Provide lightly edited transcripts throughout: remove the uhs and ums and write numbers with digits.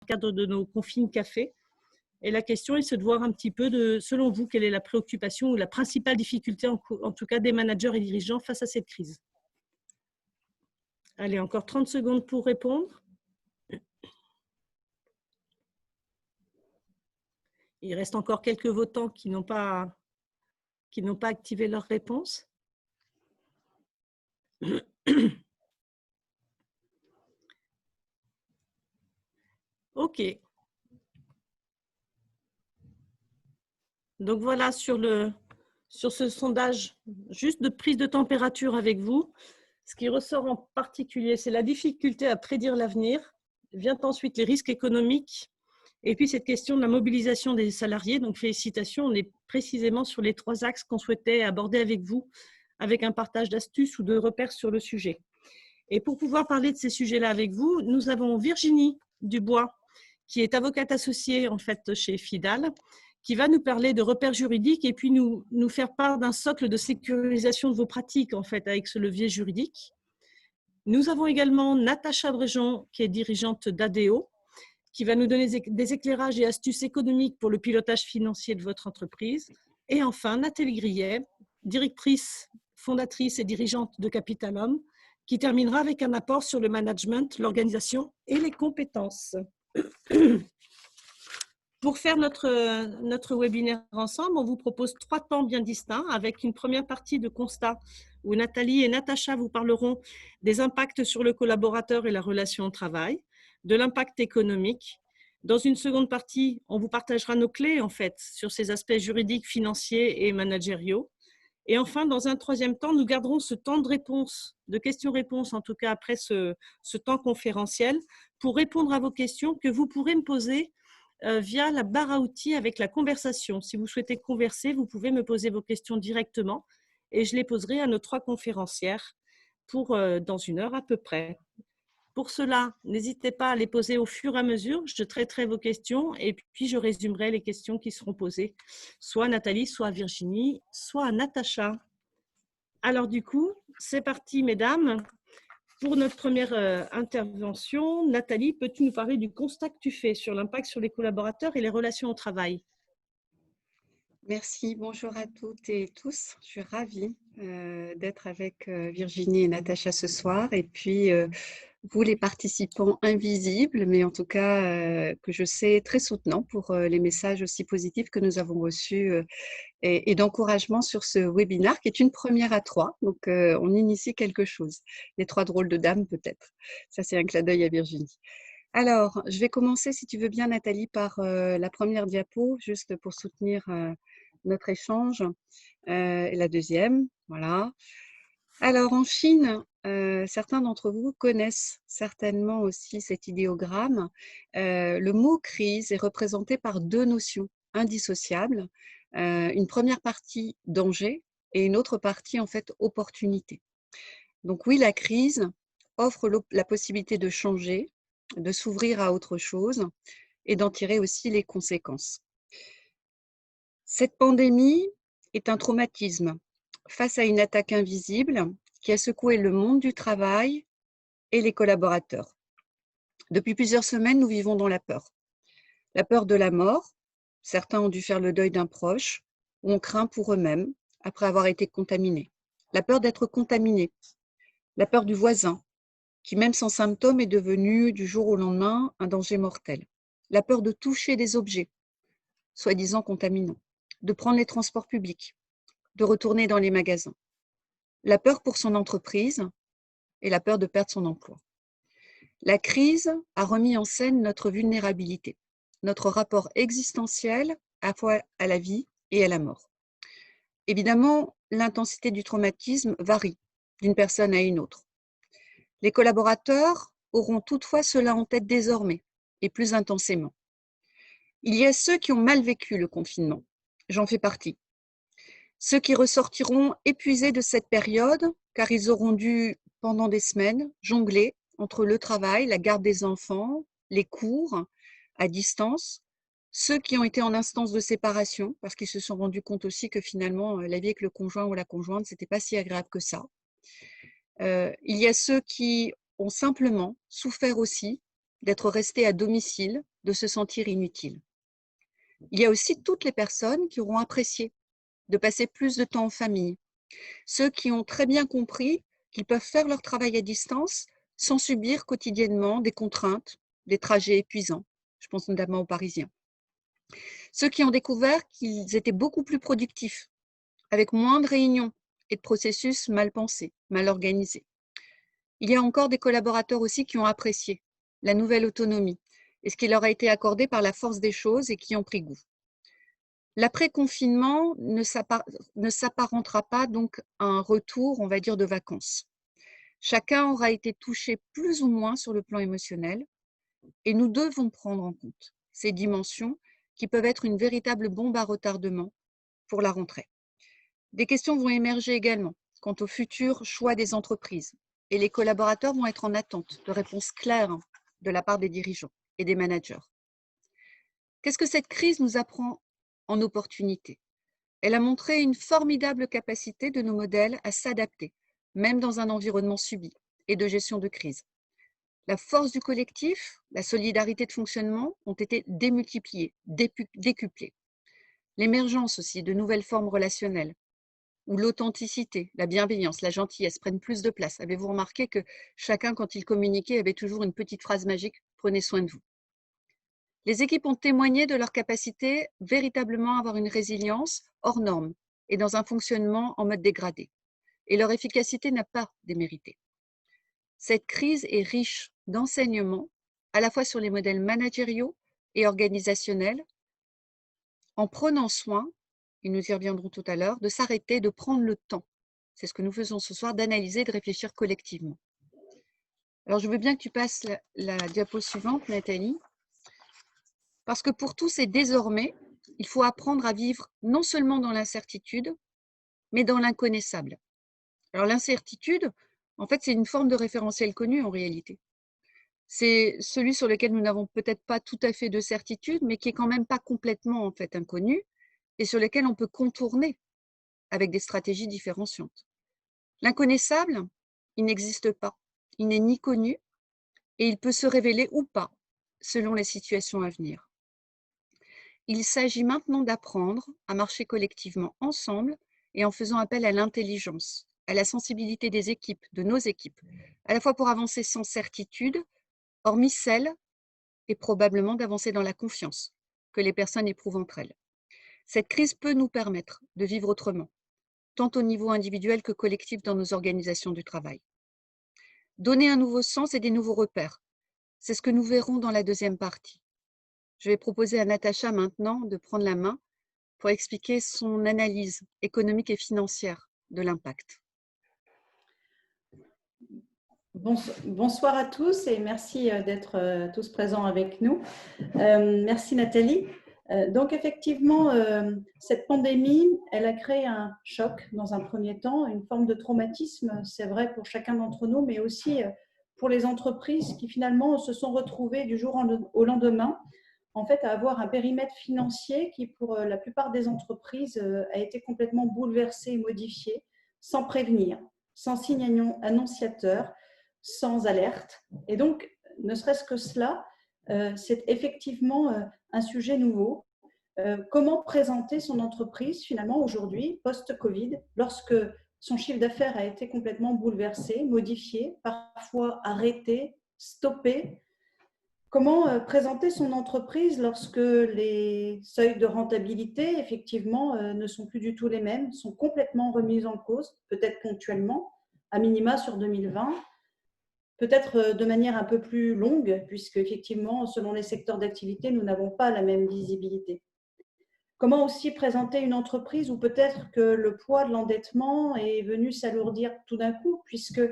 cadre de nos confines café. Et la question est de voir un petit peu, selon vous, quelle est la préoccupation ou la principale difficulté, en tout cas des managers et dirigeants face à cette crise. Allez, encore 30 secondes pour répondre. Il reste encore quelques votants qui n'ont pas activé leur réponse. OK. Donc voilà, sur ce sondage, juste de prise de température avec vous, ce qui ressort en particulier, c'est la difficulté à prédire l'avenir. Vient ensuite les risques économiques. Et puis cette question de la mobilisation des salariés. Donc félicitations, on est précisément sur les 3 axes qu'on souhaitait aborder avec vous, avec un partage d'astuces ou de repères sur le sujet. Et pour pouvoir parler de ces sujets-là avec vous, nous avons Virginie Dubois, qui est avocate associée en fait chez Fidal, qui va nous parler de repères juridiques et puis nous faire part d'un socle de sécurisation de vos pratiques en fait avec ce levier juridique. Nous avons également Natacha Bréjon, qui est dirigeante d'ADO, qui va nous donner des éclairages et astuces économiques pour le pilotage financier de votre entreprise. Et enfin, Nathalie Grillet, directrice, fondatrice et dirigeante de Capital Homme, qui terminera avec un apport sur le management, l'organisation et les compétences. Pour faire notre webinaire ensemble, on vous propose 3 temps bien distincts avec une première partie de constat où Nathalie et Natacha vous parleront des impacts sur le collaborateur et la relation au travail, de l'impact économique. Dans une seconde partie, on vous partagera nos clés en fait sur ces aspects juridiques, financiers et managériaux. Et enfin, dans un troisième temps, nous garderons ce temps de réponse, de questions-réponses, en tout cas après ce temps conférentiel, pour répondre à vos questions que vous pourrez me poser via la barre à outils avec la conversation. Si vous souhaitez converser, vous pouvez me poser vos questions directement et je les poserai à nos 3 conférencières pour dans 1 heure à peu près. Pour cela, n'hésitez pas à les poser au fur et à mesure. Je traiterai vos questions et puis je résumerai les questions qui seront posées, soit à Nathalie, soit à Virginie, soit à Natacha. Alors du coup, c'est parti mesdames. Pour notre première intervention, Nathalie, peux-tu nous parler du constat que tu fais sur l'impact sur les collaborateurs et les relations au travail? Merci, bonjour à toutes et tous. Je suis ravie d'être avec Virginie et Natacha ce soir. Et puis, vous les participants invisibles, mais en tout cas que je sais très soutenants pour les messages aussi positifs que nous avons reçus et d'encouragement sur ce webinaire qui est une première à 3. Donc, on initie quelque chose. Les 3 drôles de dames peut-être. Ça, c'est un clin d'œil à Virginie. Alors, je vais commencer, si tu veux bien, Nathalie, par la première diapo, juste pour soutenir notre échange, et la deuxième, voilà. Alors, en Chine, certains d'entre vous connaissent certainement aussi cet idéogramme. Le mot crise est représenté par 2 notions indissociables. Une première partie danger et une autre partie en fait opportunité. Donc oui, la crise offre la possibilité de changer, de s'ouvrir à autre chose et d'en tirer aussi les conséquences. Cette pandémie est un traumatisme face à une attaque invisible qui a secoué le monde du travail et les collaborateurs. Depuis plusieurs semaines, nous vivons dans la peur. La peur de la mort, certains ont dû faire le deuil d'un proche ou ont craint pour eux-mêmes après avoir été contaminés. La peur d'être contaminé, la peur du voisin, qui même sans symptômes est devenu du jour au lendemain un danger mortel. La peur de toucher des objets, soi-disant contaminants, de prendre les transports publics, de retourner dans les magasins. La peur pour son entreprise et la peur de perdre son emploi. La crise a remis en scène notre vulnérabilité, notre rapport existentiel à la fois à la vie et à la mort. Évidemment, l'intensité du traumatisme varie d'une personne à une autre. Les collaborateurs auront toutefois cela en tête désormais, et plus intensément. Il y a ceux qui ont mal vécu le confinement. J'en fais partie. Ceux qui ressortiront épuisés de cette période, car ils auront dû, pendant des semaines, jongler entre le travail, la garde des enfants, les cours à distance. Ceux qui ont été en instance de séparation, parce qu'ils se sont rendus compte aussi que finalement, la vie avec le conjoint ou la conjointe, c'était pas si agréable que ça. Il y a ceux qui ont simplement souffert aussi d'être restés à domicile de se sentir inutiles. Il y a aussi toutes les personnes qui auront apprécié de passer plus de temps en famille, ceux qui ont très bien compris qu'ils peuvent faire leur travail à distance sans subir quotidiennement des contraintes, des trajets épuisants. Je pense notamment aux Parisiens. Ceux qui ont découvert qu'ils étaient beaucoup plus productifs, avec moins de réunions et de processus mal pensés, mal organisés. Il y a encore des collaborateurs aussi qui ont apprécié la nouvelle autonomie et ce qui leur a été accordé par la force des choses et qui ont pris goût. L'après-confinement ne s'apparentera pas donc à un retour, on va dire, de vacances. Chacun aura été touché plus ou moins sur le plan émotionnel et nous devons prendre en compte ces dimensions qui peuvent être une véritable bombe à retardement pour la rentrée. Des questions vont émerger également quant au futur choix des entreprises et les collaborateurs vont être en attente de réponses claires de la part des dirigeants et des managers. Qu'est-ce que cette crise nous apprend en opportunité? Elle a montré une formidable capacité de nos modèles à s'adapter, même dans un environnement subi et de gestion de crise. La force du collectif, la solidarité de fonctionnement ont été démultipliées, décuplées. L'émergence aussi de nouvelles formes relationnelles, où l'authenticité, la bienveillance, la gentillesse prennent plus de place. Avez-vous remarqué que chacun, quand il communiquait, avait toujours une petite phrase magique « Prenez soin de vous ». Les équipes ont témoigné de leur capacité véritablement à avoir une résilience hors norme et dans un fonctionnement en mode dégradé. Et leur efficacité n'a pas démérité. Cette crise est riche d'enseignements, à la fois sur les modèles managériaux et organisationnels, en prenant soin, et nous y reviendrons tout à l'heure, de s'arrêter, de prendre le temps. C'est ce que nous faisons ce soir, d'analyser, de réfléchir collectivement. Alors, je veux bien que tu passes la diapo suivante, Nathalie. Parce que pour tous et désormais, il faut apprendre à vivre non seulement dans l'incertitude, mais dans l'inconnaissable. Alors l'incertitude, en fait, c'est une forme de référentiel connu en réalité. C'est celui sur lequel nous n'avons peut-être pas tout à fait de certitude, mais qui est quand même pas complètement en fait inconnu et sur lequel on peut contourner avec des stratégies différenciantes. L'inconnaissable, il n'existe pas, il n'est ni connu et il peut se révéler ou pas selon les situations à venir. Il s'agit maintenant d'apprendre à marcher collectivement ensemble et en faisant appel à l'intelligence, à la sensibilité des équipes, de nos équipes, à la fois pour avancer sans certitude, hormis celle, et probablement d'avancer dans la confiance que les personnes éprouvent entre elles. Cette crise peut nous permettre de vivre autrement, tant au niveau individuel que collectif dans nos organisations du travail. Donner un nouveau sens et des nouveaux repères, c'est ce que nous verrons dans la deuxième partie. Je vais proposer à Natacha maintenant de prendre la main pour expliquer son analyse économique et financière de l'impact. Bonsoir à tous et merci d'être tous présents avec nous. Merci Nathalie. Donc effectivement, cette pandémie, elle a créé un choc dans un premier temps, une forme de traumatisme, c'est vrai pour chacun d'entre nous, mais aussi pour les entreprises qui finalement se sont retrouvées du jour au lendemain en fait, à avoir un périmètre financier qui, pour la plupart des entreprises, a été complètement bouleversé et modifié, sans prévenir, sans signe annonciateur, sans alerte. Et donc, ne serait-ce que cela, c'est effectivement un sujet nouveau. Comment présenter son entreprise, finalement, aujourd'hui, post-Covid, lorsque son chiffre d'affaires a été complètement bouleversé, modifié, parfois arrêté, stoppé. Comment présenter son entreprise lorsque les seuils de rentabilité, effectivement, ne sont plus du tout les mêmes, sont complètement remis en cause, peut-être ponctuellement, à minima sur 2020, peut-être de manière un peu plus longue, puisque, effectivement, selon les secteurs d'activité, nous n'avons pas la même visibilité. Comment aussi présenter une entreprise où peut-être que le poids de l'endettement est venu s'alourdir tout d'un coup, puisque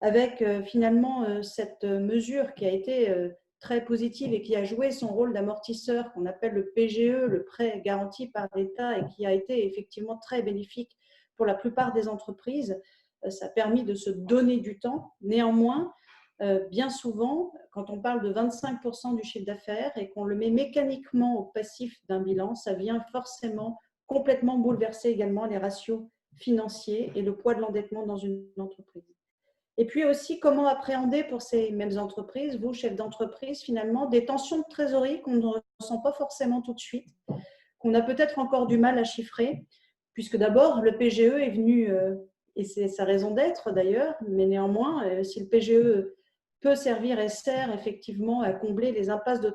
avec finalement cette mesure qui a été très positive et qui a joué son rôle d'amortisseur qu'on appelle le PGE, le prêt garanti par l'État, et qui a été effectivement très bénéfique pour la plupart des entreprises, ça a permis de se donner du temps. Néanmoins, bien souvent, quand on parle de 25% du chiffre d'affaires et qu'on le met mécaniquement au passif d'un bilan, ça vient forcément complètement bouleverser également les ratios financiers et le poids de l'endettement dans une entreprise. Et puis aussi, comment appréhender pour ces mêmes entreprises, vous, chef d'entreprise, finalement, des tensions de trésorerie qu'on ne ressent pas forcément tout de suite, qu'on a peut-être encore du mal à chiffrer, puisque d'abord, le PGE est venu, et c'est sa raison d'être d'ailleurs, mais néanmoins, si le PGE peut servir et sert effectivement à combler les impasses de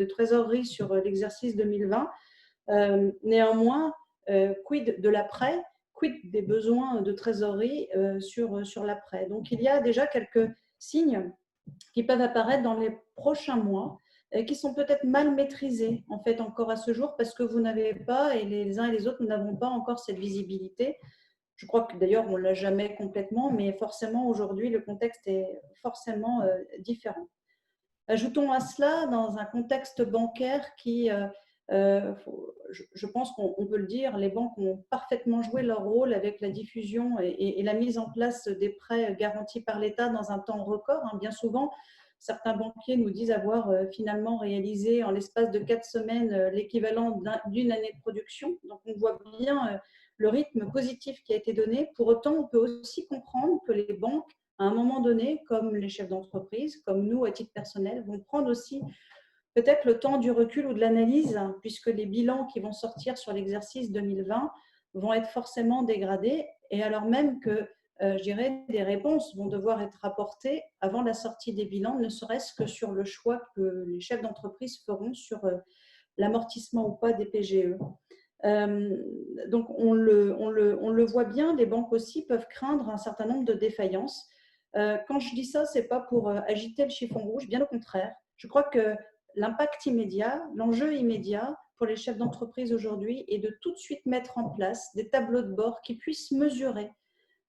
trésorerie sur l'exercice 2020, néanmoins, quid de l'après, quid des besoins de trésorerie sur l'après. Donc, il y a déjà quelques signes qui peuvent apparaître dans les prochains mois et qui sont peut-être mal maîtrisés en fait encore à ce jour parce que vous n'avez pas, et les uns et les autres, nous n'avons pas encore cette visibilité. Je crois que d'ailleurs, on ne l'a jamais complètement, mais forcément, aujourd'hui, le contexte est forcément différent. Ajoutons à cela, dans un contexte bancaire qui, je pense qu'on peut le dire, les banques ont parfaitement joué leur rôle avec la diffusion et la mise en place des prêts garantis par l'État dans un temps record. Bien souvent, certains banquiers nous disent avoir finalement réalisé en l'espace de 4 semaines l'équivalent d'une année de production. Donc, on voit bien le rythme positif qui a été donné. Pour autant, on peut aussi comprendre que les banques, à un moment donné, comme les chefs d'entreprise, comme nous à titre personnel, vont prendre aussi peut-être le temps du recul ou de l'analyse, puisque les bilans qui vont sortir sur l'exercice 2020 vont être forcément dégradés, et alors même que, je dirais, des réponses vont devoir être apportées avant la sortie des bilans, ne serait-ce que sur le choix que les chefs d'entreprise feront sur l'amortissement ou pas des PGE. Donc, on le voit bien, les banques aussi peuvent craindre un certain nombre de défaillances. Quand je dis ça, ce n'est pas pour agiter le chiffon rouge, bien au contraire. Je crois que l'impact immédiat, l'enjeu immédiat pour les chefs d'entreprise aujourd'hui est de tout de suite mettre en place des tableaux de bord qui puissent mesurer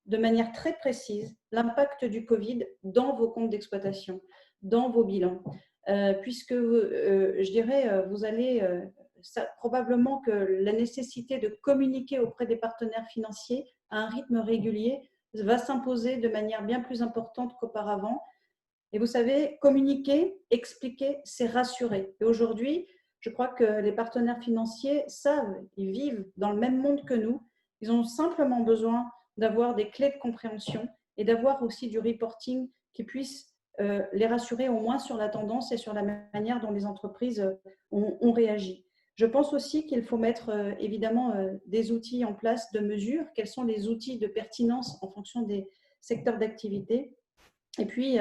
de manière très précise l'impact du Covid dans vos comptes d'exploitation, dans vos bilans. Puisque, je dirais, vous allez probablement que la nécessité de communiquer auprès des partenaires financiers à un rythme régulier va s'imposer de manière bien plus importante qu'auparavant. Et vous savez, communiquer, expliquer, c'est rassurer. Et aujourd'hui, je crois que les partenaires financiers savent, ils vivent dans le même monde que nous. Ils ont simplement besoin d'avoir des clés de compréhension et d'avoir aussi du reporting qui puisse les rassurer au moins sur la tendance et sur la manière dont les entreprises ont réagi. Je pense aussi qu'il faut mettre évidemment des outils en place de mesure. Quels sont les outils de pertinence en fonction des secteurs d'activité? Et puis,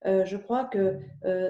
je crois que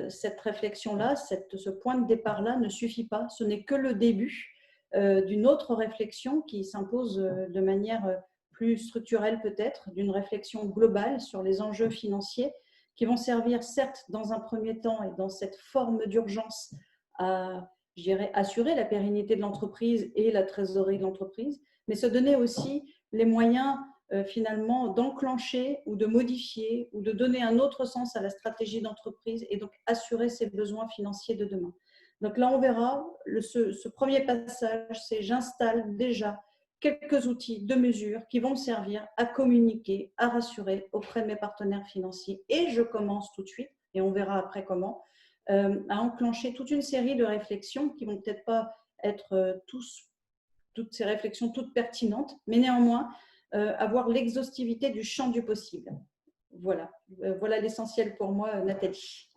cette réflexion-là, ce point de départ-là ne suffit pas. Ce n'est que le début d'une autre réflexion qui s'impose de manière plus structurelle peut-être, d'une réflexion globale sur les enjeux financiers qui vont servir certes dans un premier temps et dans cette forme d'urgence à, je dirais, assurer la pérennité de l'entreprise et la trésorerie de l'entreprise, mais se donner aussi les moyens finalement d'enclencher ou de modifier ou de donner un autre sens à la stratégie d'entreprise et donc assurer ses besoins financiers de demain. Donc là, on verra, ce premier passage, c'est j'installe déjà quelques outils de mesure qui vont servir à communiquer, à rassurer auprès de mes partenaires financiers. Et je commence tout de suite, et on verra après comment, à enclencher toute une série de réflexions qui ne vont peut-être pas être toutes ces réflexions toutes pertinentes, mais néanmoins, avoir l'exhaustivité du champ du possible. Voilà, voilà l'essentiel pour moi, Nathalie.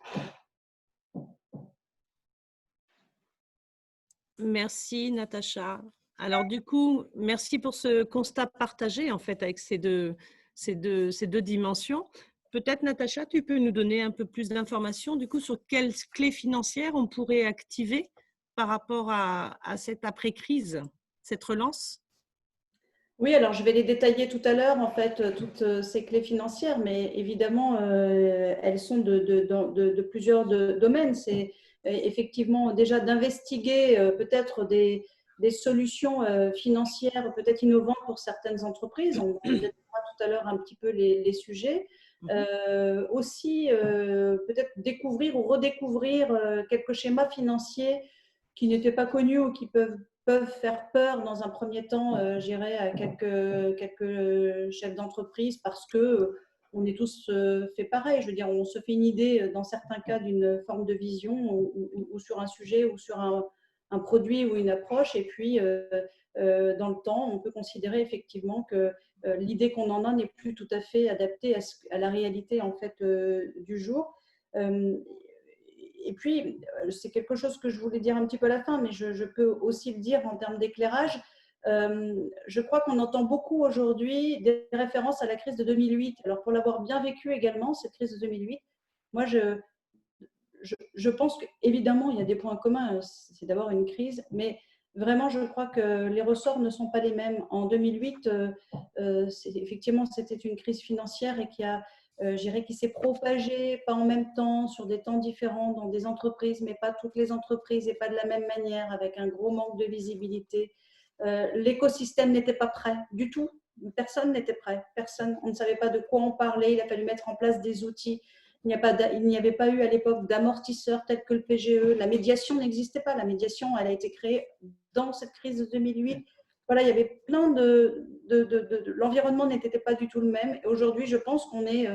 Merci, Natacha. Alors, du coup, merci pour ce constat partagé, en fait, avec ces deux dimensions. Peut-être, Natacha, tu peux nous donner un peu plus d'informations, du coup, sur quelles clés financières on pourrait activer par rapport à cette après-crise, cette relance? Oui, alors je vais les détailler tout à l'heure, en fait, toutes ces clés financières, mais évidemment, elles sont de plusieurs domaines. C'est effectivement déjà d'investiguer peut-être des solutions financières peut-être innovantes pour certaines entreprises. On détaillera tout à l'heure un petit peu les sujets. Aussi, peut-être découvrir ou redécouvrir quelques schémas financiers qui n'étaient pas connus ou qui peuvent faire peur dans un premier temps, j'irais, à quelques chefs d'entreprise parce que on est tous fait pareil. Je veux dire, on se fait une idée dans certains cas d'une forme de vision ou sur un sujet ou sur un produit ou une approche. Et puis, dans le temps, on peut considérer effectivement que l'idée qu'on en a n'est plus tout à fait adaptée à la réalité en fait du jour. Et puis, c'est quelque chose que je voulais dire un petit peu à la fin, mais je peux aussi le dire en termes d'éclairage. Je crois qu'on entend beaucoup aujourd'hui des références à la crise de 2008. Alors, pour l'avoir bien vécu également, cette crise de 2008, moi, je pense qu'évidemment, il y a des points communs. C'est d'abord une crise, mais vraiment, je crois que les ressorts ne sont pas les mêmes. En 2008, effectivement, c'était une crise financière et je dirais, qui s'est propagée, pas en même temps, sur des temps différents dans des entreprises, mais pas toutes les entreprises et pas de la même manière, avec un gros manque de visibilité. L'écosystème n'était pas prêt du tout. Personne n'était prêt. Personne. On ne savait pas de quoi on parlait. Il a fallu mettre en place des outils. Il n'y avait pas eu à l'époque d'amortisseurs tels que le PGE. La médiation n'existait pas. La médiation, elle a été créée dans cette crise de 2008. Voilà, il y avait plein l'environnement n'était pas du tout le même. Et aujourd'hui, je pense qu'on est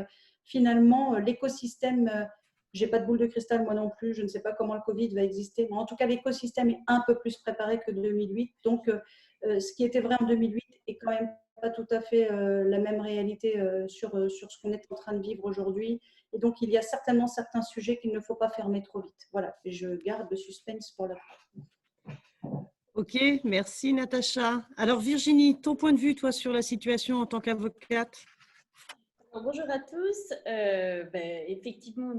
finalement l'écosystème. J'ai pas de boule de cristal, moi non plus. Je ne sais pas comment le Covid va exister. Mais en tout cas, l'écosystème est un peu plus préparé que 2008. Donc, ce qui était vrai en 2008 est quand même pas tout à fait la même réalité sur ce qu'on est en train de vivre aujourd'hui. Et donc, il y a certainement certains sujets qu'il ne faut pas fermer trop vite. Voilà, et je garde le suspense pour la fin. Ok, merci Natacha. Alors Virginie, ton point de vue, toi, sur la situation en tant qu'avocate? Bonjour à tous. Effectivement,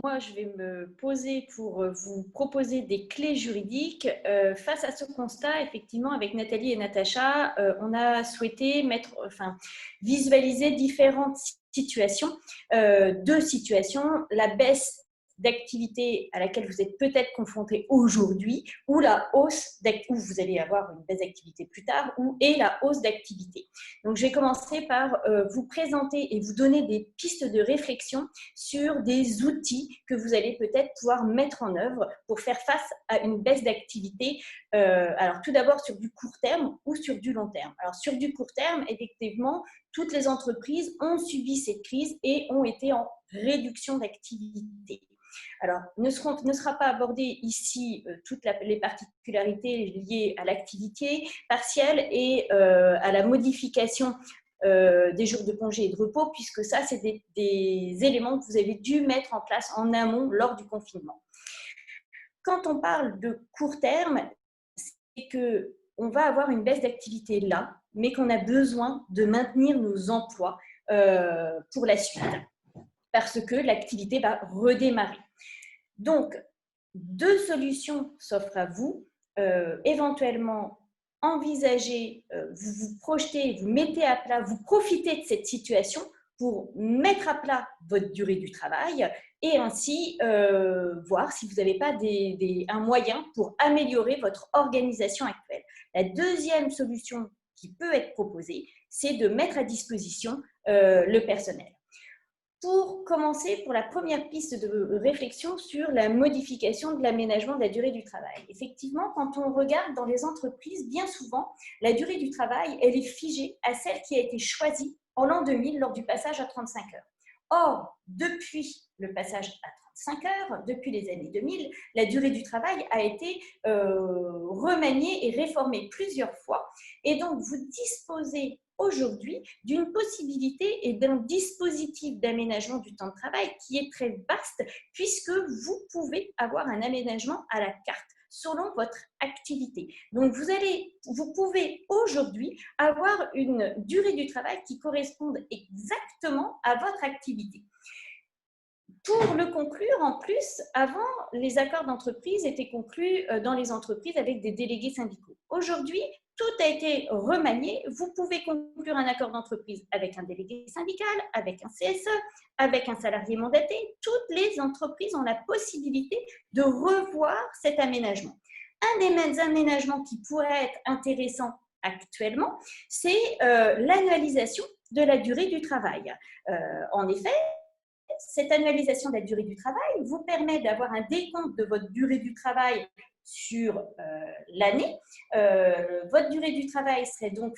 moi, je vais me poser pour vous proposer des clés juridiques. Face à ce constat, effectivement, avec Nathalie et Natacha, on a souhaité visualiser différentes situations. Deux situations, la baisse d'activité à laquelle vous êtes peut-être confronté aujourd'hui, ou la hausse où vous allez avoir une baisse d'activité plus tard, et la hausse d'activité. Donc, je vais commencer par vous présenter et vous donner des pistes de réflexion sur des outils que vous allez peut-être pouvoir mettre en œuvre pour faire face à une baisse d'activité. Alors, tout d'abord sur du court terme ou sur du long terme. Alors, sur du court terme, effectivement, toutes les entreprises ont subi cette crise et ont été en réduction d'activité. Alors, ne sera pas abordé ici toutes les particularités liées à l'activité partielle et à la modification des jours de congé et de repos, puisque ça, c'est des éléments que vous avez dû mettre en place en amont lors du confinement. Quand on parle de court terme, c'est qu'on va avoir une baisse d'activité là, mais qu'on a besoin de maintenir nos emplois pour la suite, parce que l'activité va redémarrer. Donc, deux solutions s'offrent à vous. Éventuellement, envisagez, vous vous projetez, vous mettez à plat, vous profitez de cette situation pour mettre à plat votre durée du travail et ainsi voir si vous n'avez pas un moyen pour améliorer votre organisation actuelle. La deuxième solution qui peut être proposée, c'est de mettre à disposition le personnel. Pour commencer, pour la première piste de réflexion sur la modification de l'aménagement de la durée du travail. Effectivement, quand on regarde dans les entreprises, bien souvent, la durée du travail, elle est figée à celle qui a été choisie en l'an 2000 lors du passage à 35 heures. Or, depuis le passage à 35 heures, depuis les années 2000, la durée du travail a été remaniée et réformée plusieurs fois. Et donc, vous disposez aujourd'hui d'une possibilité et d'un dispositif d'aménagement du temps de travail qui est très vaste, puisque vous pouvez avoir un aménagement à la carte selon votre activité. Donc, vous pouvez aujourd'hui avoir une durée du travail qui corresponde exactement à votre activité. Pour le conclure, en plus, avant, les accords d'entreprise étaient conclus dans les entreprises avec des délégués syndicaux. Aujourd'hui, tout a été remanié. Vous pouvez conclure un accord d'entreprise avec un délégué syndical, avec un CSE, avec un salarié mandaté. Toutes les entreprises ont la possibilité de revoir cet aménagement. Un des aménagements qui pourrait être intéressant actuellement, c'est l'annualisation de la durée du travail. En effet, cette annualisation de la durée du travail vous permet d'avoir un décompte de votre durée du travail sur l'année. Votre durée du travail serait donc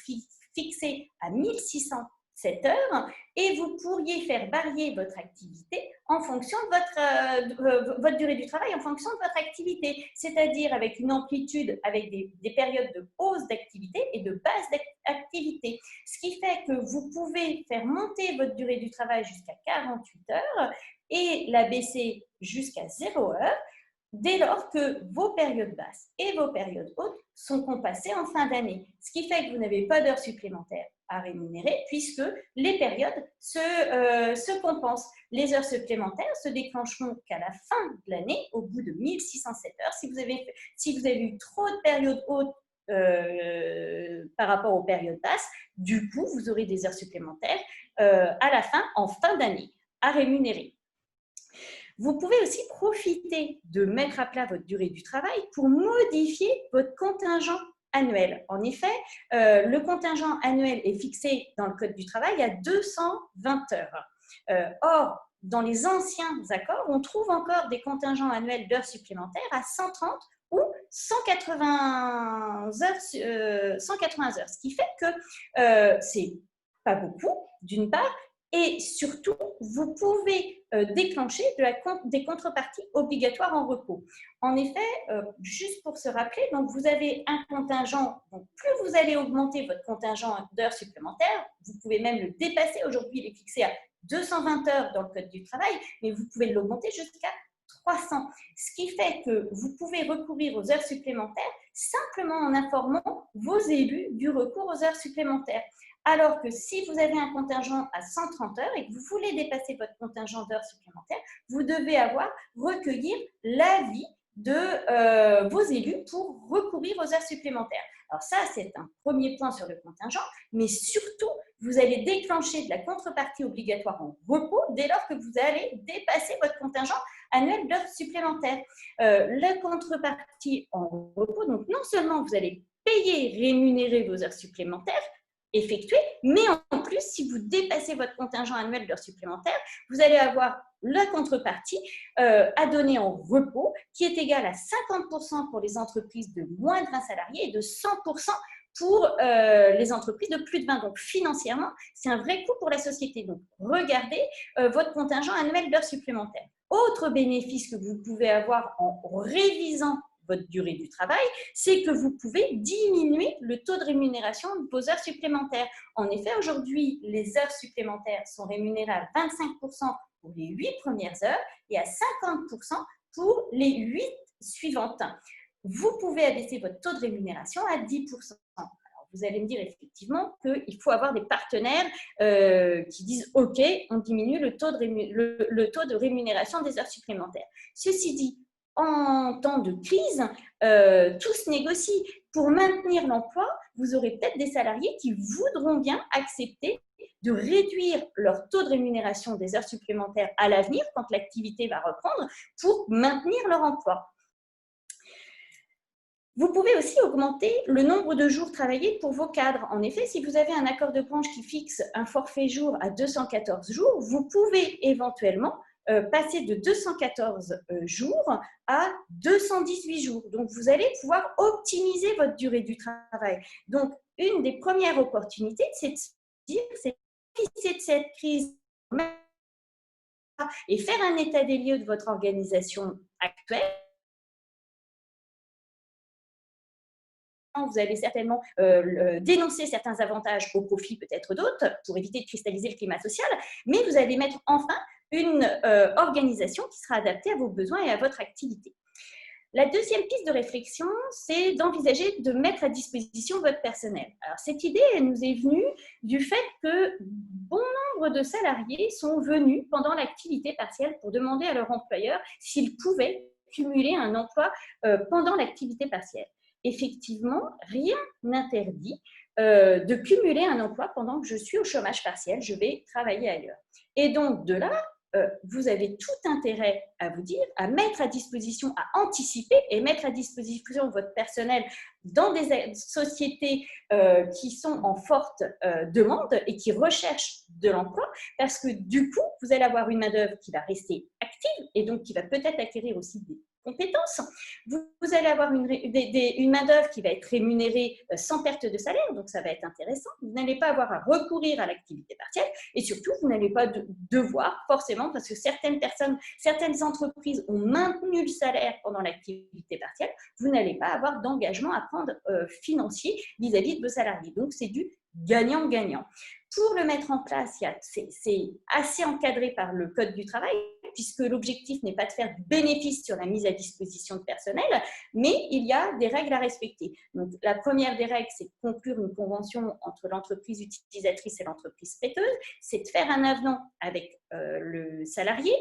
fixée à 1600 7 heures et vous pourriez faire varier votre activité en fonction de votre durée du travail, en fonction de votre activité, c'est-à-dire avec une amplitude, avec des périodes de hausse d'activité et de basse d'activité. Ce qui fait que vous pouvez faire monter votre durée du travail jusqu'à 48 heures et la baisser jusqu'à 0 heure dès lors que vos périodes basses et vos périodes hautes sont compassées en fin d'année. Ce qui fait que vous n'avez pas d'heures supplémentaires à rémunérer puisque les périodes se compensent. Les heures supplémentaires se déclencheront qu'à la fin de l'année, au bout de 1607 heures. Si vous avez eu trop de périodes hautes par rapport aux périodes basses, du coup, vous aurez des heures supplémentaires à la fin, en fin d'année, à rémunérer. Vous pouvez aussi profiter de mettre à plat votre durée du travail pour modifier votre contingent annuel. En effet, le contingent annuel est fixé dans le Code du travail à 220 heures. Or, dans les anciens accords, on trouve encore des contingents annuels d'heures supplémentaires à 130 ou 180 heures, ce qui fait que c'est pas beaucoup, d'une part, et surtout, vous pouvez déclencher des contreparties obligatoires en repos. En effet, juste pour se rappeler, donc vous avez un contingent, donc plus vous allez augmenter votre contingent d'heures supplémentaires, vous pouvez même le dépasser. Aujourd'hui, il est fixé à 220 heures dans le Code du travail, mais vous pouvez l'augmenter jusqu'à 300. Ce qui fait que vous pouvez recourir aux heures supplémentaires simplement en informant vos élus du recours aux heures supplémentaires. Alors que si vous avez un contingent à 130 heures et que vous voulez dépasser votre contingent d'heures supplémentaires, vous devez recueillir l'avis de vos élus pour recourir aux heures supplémentaires. Alors ça, c'est un premier point sur le contingent, mais surtout, vous allez déclencher de la contrepartie obligatoire en repos dès lors que vous allez dépasser votre contingent annuel d'heures supplémentaires. La contrepartie en repos, donc non seulement vous allez payer, rémunérer vos heures supplémentaires, effectuées, mais en plus, si vous dépassez votre contingent annuel d'heures supplémentaires, vous allez avoir la contrepartie à donner en repos qui est égale à 50% pour les entreprises de moins de 20 salariés et de 100% pour les entreprises de plus de 20. Donc, financièrement, c'est un vrai coût pour la société. Donc, regardez votre contingent annuel d'heures supplémentaires. Autre bénéfice que vous pouvez avoir en révisant votre durée du travail, c'est que vous pouvez diminuer le taux de rémunération de vos heures supplémentaires. En effet, aujourd'hui, les heures supplémentaires sont rémunérées à 25% pour les 8 premières heures et à 50% pour les 8 suivantes. Vous pouvez abaisser votre taux de rémunération à 10%. Alors, vous allez me dire effectivement qu'il faut avoir des partenaires qui disent « Ok, on diminue le taux de rémunération des heures supplémentaires ». Ceci dit, en temps de crise, tout se négocie. Pour maintenir l'emploi, vous aurez peut-être des salariés qui voudront bien accepter de réduire leur taux de rémunération des heures supplémentaires à l'avenir, quand l'activité va reprendre, pour maintenir leur emploi. Vous pouvez aussi augmenter le nombre de jours travaillés pour vos cadres. En effet, si vous avez un accord de branche qui fixe un forfait jour à 214 jours, vous pouvez éventuellement passer de 214 jours à 218 jours. Donc, vous allez pouvoir optimiser votre durée du travail. Donc, une des premières opportunités, c'est de se dire, c'est profiter de cette crise et faire un état des lieux de votre organisation actuelle. Vous allez certainement dénoncer certains avantages au profit peut-être d'autres pour éviter de cristalliser le climat social, mais vous allez mettre enfin une organisation qui sera adaptée à vos besoins et à votre activité. La deuxième piste de réflexion, c'est d'envisager de mettre à disposition votre personnel. Alors, cette idée, elle nous est venue du fait que bon nombre de salariés sont venus pendant l'activité partielle pour demander à leur employeur s'ils pouvaient cumuler un emploi pendant l'activité partielle. Effectivement, rien n'interdit de cumuler un emploi pendant que je suis au chômage partiel, je vais travailler ailleurs. Et donc, de là, vous avez tout intérêt à vous dire, à mettre à disposition, à anticiper et mettre à disposition votre personnel dans des sociétés qui sont en forte demande et qui recherchent de l'emploi, parce que du coup, vous allez avoir une main-d'œuvre qui va rester active et donc qui va peut-être acquérir aussi des compétences. Vous allez avoir une main-d'œuvre qui va être rémunérée sans perte de salaire, donc ça va être intéressant. Vous n'allez pas avoir à recourir à l'activité partielle et surtout, vous n'allez pas devoir forcément, parce que certaines entreprises ont maintenu le salaire pendant l'activité partielle, vous n'allez pas avoir d'engagement à prendre financier vis-à-vis de vos salariés. Donc, c'est du gagnant-gagnant. Pour le mettre en place, c'est assez encadré par le Code du travail, puisque l'objectif n'est pas de faire du bénéfice sur la mise à disposition de personnel, mais il y a des règles à respecter. Donc, la première des règles, c'est de conclure une convention entre l'entreprise utilisatrice et l'entreprise prêteuse, c'est de faire un avenant avec le salarié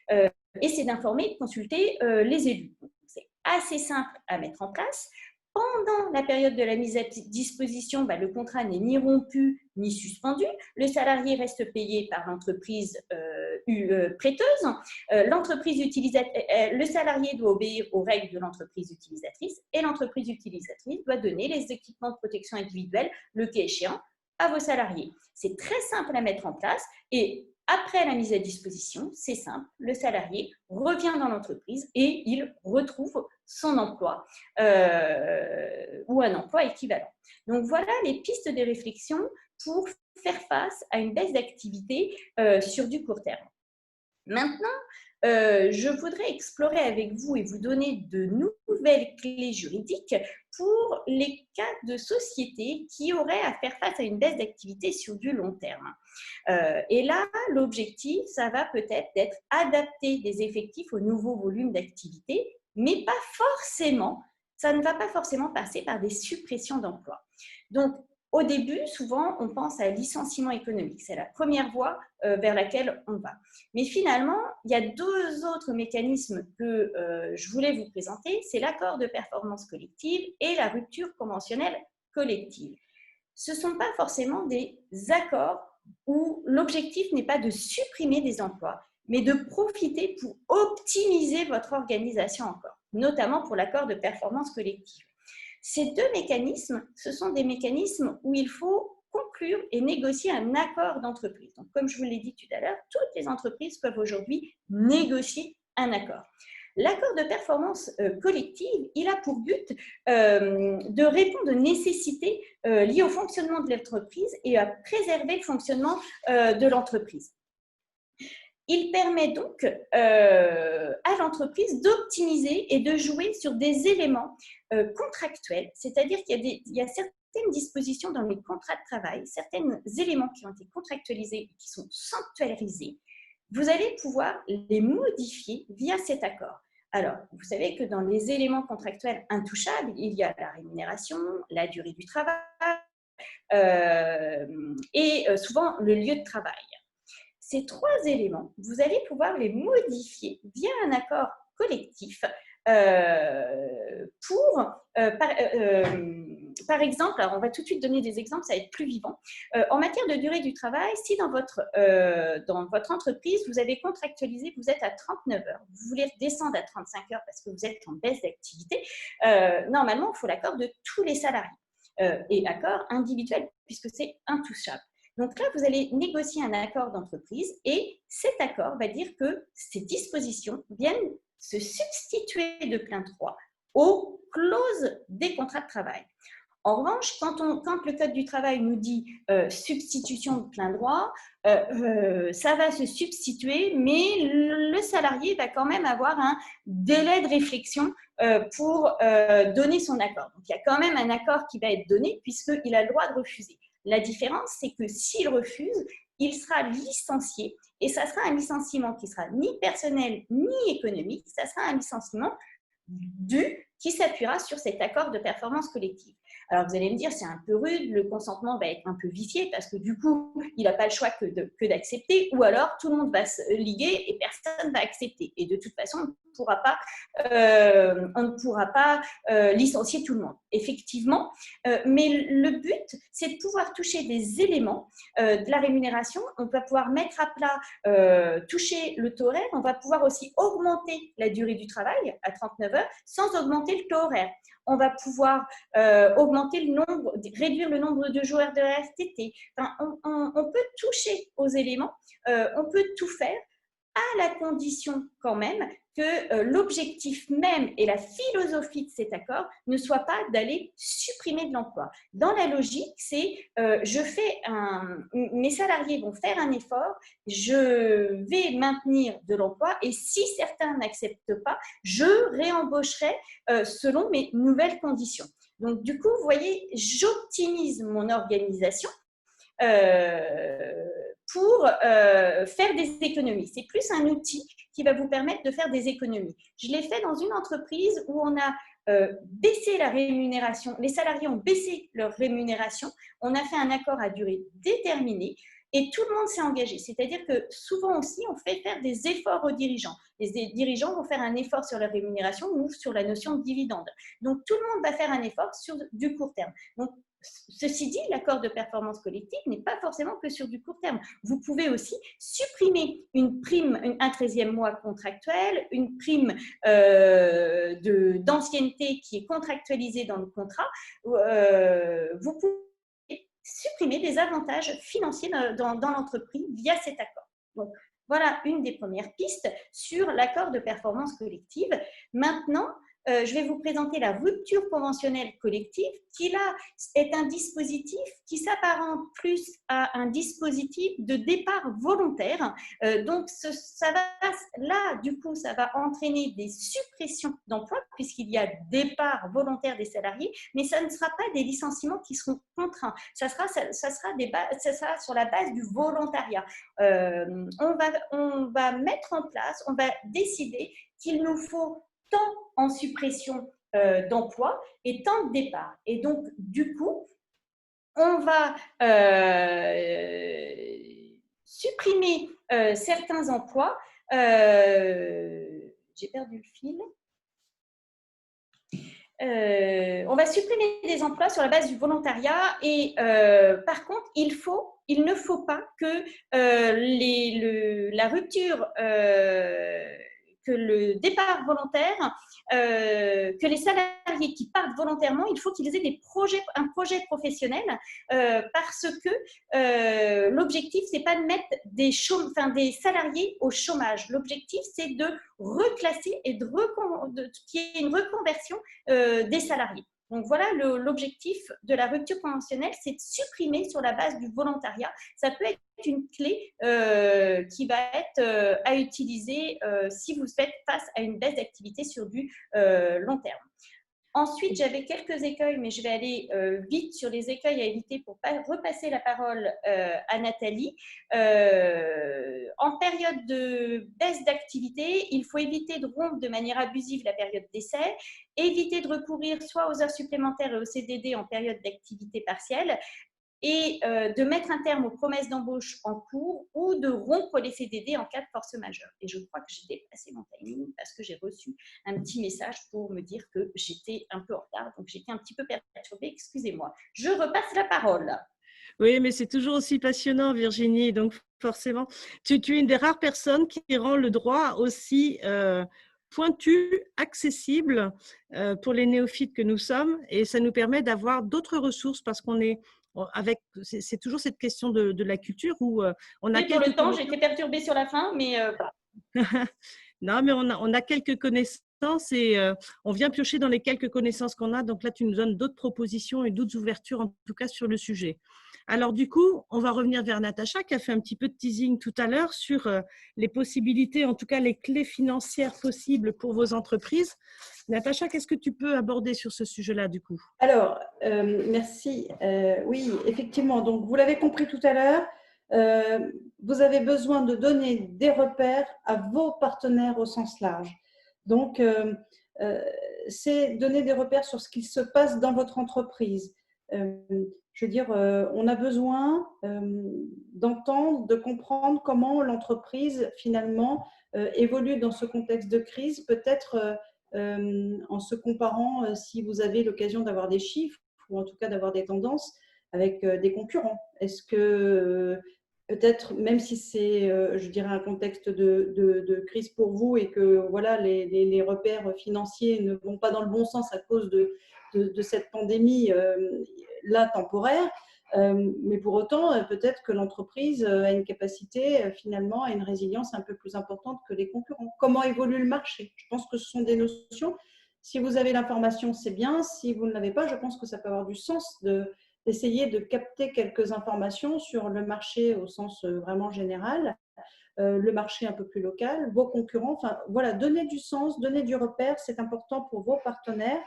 et c'est d'informer, de consulter les élus. C'est assez simple à mettre en place. Pendant la période de la mise à disposition, le contrat n'est ni rompu ni suspendu. Le salarié reste payé par l'entreprise prêteuse. Le salarié doit obéir aux règles de l'entreprise utilisatrice et l'entreprise utilisatrice doit donner les équipements de protection individuelle, le cas échéant, à vos salariés. C'est très simple à mettre en place et après la mise à disposition, c'est simple, le salarié revient dans l'entreprise et il retrouve son emploi ou un emploi équivalent. Donc voilà les pistes de réflexion pour faire face à une baisse d'activité sur du court terme. Maintenant, je voudrais explorer avec vous et vous donner de nouvelles clés juridiques pour les cas de société qui auraient à faire face à une baisse d'activité sur du long terme. Et là, l'objectif, ça va peut-être d'être adapter des effectifs au nouveau volume d'activité, mais pas forcément, ça ne va pas forcément passer par des suppressions d'emplois. Donc, au début, souvent, on pense à licenciement économique. C'est la première voie vers laquelle on va. Mais finalement, il y a deux autres mécanismes que je voulais vous présenter. C'est l'accord de performance collective et la rupture conventionnelle collective. Ce ne sont pas forcément des accords où l'objectif n'est pas de supprimer des emplois, mais de profiter pour optimiser votre organisation encore, notamment pour l'accord de performance collective. Ces deux mécanismes, ce sont des mécanismes où il faut conclure et négocier un accord d'entreprise. Donc, comme je vous l'ai dit tout à l'heure, toutes les entreprises peuvent aujourd'hui négocier un accord. L'accord de performance collective, il a pour but de répondre aux nécessités liées au fonctionnement de l'entreprise et à préserver le fonctionnement de l'entreprise. Il permet donc à l'entreprise d'optimiser et de jouer sur des éléments contractuels, c'est-à-dire qu'il y a certaines dispositions dans les contrats de travail, certains éléments qui ont été contractualisés et qui sont sanctuarisés. Vous allez pouvoir les modifier via cet accord. Alors, vous savez que dans les éléments contractuels intouchables, il y a la rémunération, la durée du travail et souvent le lieu de travail. Ces trois éléments, vous allez pouvoir les modifier via un accord collectif par exemple, alors on va tout de suite donner des exemples, ça va être plus vivant. En matière de durée du travail, si dans votre entreprise, vous avez contractualisé, vous êtes à 39 heures, vous voulez descendre à 35 heures parce que vous êtes en baisse d'activité, normalement, il faut l'accord de tous les salariés et accord individuel puisque c'est intouchable. Donc là, vous allez négocier un accord d'entreprise et cet accord va dire que ces dispositions viennent se substituer de plein droit aux clauses des contrats de travail. En revanche, quand le Code du travail nous dit substitution de plein droit, ça va se substituer, mais le salarié va quand même avoir un délai de réflexion pour donner son accord. Donc, il y a quand même un accord qui va être donné puisqu'il a le droit de refuser. La différence, c'est que s'il refuse, il sera licencié et ça sera un licenciement qui sera ni personnel ni économique, ça sera un licenciement qui s'appuiera sur cet accord de performance collective. Alors, vous allez me dire, c'est un peu rude, le consentement va être un peu vicié parce que du coup, il n'a pas le choix que d'accepter ou alors tout le monde va se liguer et personne ne va accepter. Et de toute façon, on ne pourra pas licencier tout le monde, effectivement. Mais le but, c'est de pouvoir toucher des éléments de la rémunération. On va pouvoir mettre à plat, toucher le taux horaire. On va pouvoir aussi augmenter la durée du travail à 39 heures sans augmenter le taux horaire. On va pouvoir réduire le nombre de jours de RTT. Enfin, on peut toucher aux éléments, on peut tout faire à la condition quand même que l'objectif même et la philosophie de cet accord ne soit pas d'aller supprimer de l'emploi. Dans la logique, c'est mes salariés vont faire un effort, je vais maintenir de l'emploi et si certains n'acceptent pas, je réembaucherai selon mes nouvelles conditions. Donc, du coup, vous voyez, j'optimise mon organisation pour faire des économies. C'est plus un outil qui va vous permettre de faire des économies. Je l'ai fait dans une entreprise où on a baissé la rémunération. Les salariés ont baissé leur rémunération. On a fait un accord à durée déterminée et tout le monde s'est engagé. C'est-à-dire que souvent aussi, on fait faire des efforts aux dirigeants. Les dirigeants vont faire un effort sur leur rémunération ou sur la notion de dividende. Donc, tout le monde va faire un effort sur du court terme. Donc, ceci dit, l'accord de performance collective n'est pas forcément que sur du court terme. Vous pouvez aussi supprimer une prime, un 13e mois contractuel, une prime d'ancienneté qui est contractualisée dans le contrat. Vous pouvez supprimer des avantages financiers dans l'entreprise via cet accord. Donc, voilà une des premières pistes sur l'accord de performance collective. Maintenant, je vais vous présenter la rupture conventionnelle collective qui, là, est un dispositif qui s'apparente plus à un dispositif de départ volontaire. Donc, là, du coup, ça va entraîner des suppressions d'emplois puisqu'il y a départ volontaire des salariés, mais ça ne sera pas des licenciements qui seront contraints. Ça sera sur la base du volontariat. On va mettre en place, on va décider qu'il nous faut tant en suppression d'emplois et tant de départs. Et donc, du coup, on va supprimer certains emplois. J'ai perdu le fil. On va supprimer des emplois sur la base du volontariat et par contre, il ne faut pas que la rupture que le départ volontaire, que les salariés qui partent volontairement, il faut qu'ils aient un projet professionnel parce que l'objectif, c'est pas de mettre des salariés au chômage. L'objectif, c'est de reclasser et qu'il y ait une reconversion des salariés. Donc voilà, l'objectif de la rupture conventionnelle, c'est de supprimer sur la base du volontariat. Ça peut être une clé qui va être à utiliser si vous faites face à une baisse d'activité sur du long terme. Ensuite, j'avais quelques écueils, mais je vais aller vite sur les écueils à éviter pour repasser la parole à Nathalie. En période de baisse d'activité, il faut éviter de rompre de manière abusive la période d'essai, éviter de recourir soit aux heures supplémentaires et au CDD en période d'activité partielle, et de mettre un terme aux promesses d'embauche en cours ou de rompre les CDD en cas de force majeure. Et je crois que j'ai dépassé mon timing parce que j'ai reçu un petit message pour me dire que j'étais un peu en retard, donc j'étais un petit peu perturbée, excusez-moi. Je repasse la parole. Oui, mais c'est toujours aussi passionnant, Virginie, donc forcément, tu es une des rares personnes qui rend le droit aussi pointu, accessible pour les néophytes que nous sommes, et ça nous permet d'avoir d'autres ressources parce qu'on est c'est toujours cette question de la culture où on a oui, pour le temps, j'ai été perturbée sur la fin, mais non, mais on a quelques connaissances et on vient piocher dans les quelques connaissances qu'on a. Donc là, tu nous donnes d'autres propositions et d'autres ouvertures, en tout cas sur le sujet. Alors du coup, on va revenir vers Natacha qui a fait un petit peu de teasing tout à l'heure sur les possibilités, en tout cas les clés financières possibles pour vos entreprises. Natacha, qu'est-ce que tu peux aborder sur ce sujet-là du coup? Alors, merci. Oui, effectivement, donc vous l'avez compris tout à l'heure, vous avez besoin de donner des repères à vos partenaires au sens large. Donc, c'est donner des repères sur ce qui se passe dans votre entreprise. Je veux dire, on a besoin d'entendre, de comprendre comment l'entreprise finalement évolue dans ce contexte de crise, peut-être en se comparant, si vous avez l'occasion d'avoir des chiffres ou en tout cas d'avoir des tendances avec des concurrents. Est-ce que peut-être, même si c'est, je dirais, un contexte de crise pour vous et que voilà, les repères financiers ne vont pas dans le bon sens à cause de cette pandémie là temporaire, Mais pour autant, peut-être que l'entreprise a une capacité, finalement, à une résilience un peu plus importante que les concurrents. Comment évolue le marché? Je pense que ce sont des notions. Si vous avez l'information, c'est bien. Si vous ne l'avez pas, je pense que ça peut avoir du sens d'essayer de capter quelques informations sur le marché au sens vraiment général, le marché un peu plus local, vos concurrents. Enfin, voilà, donner du sens, donner du repère, c'est important pour vos partenaires.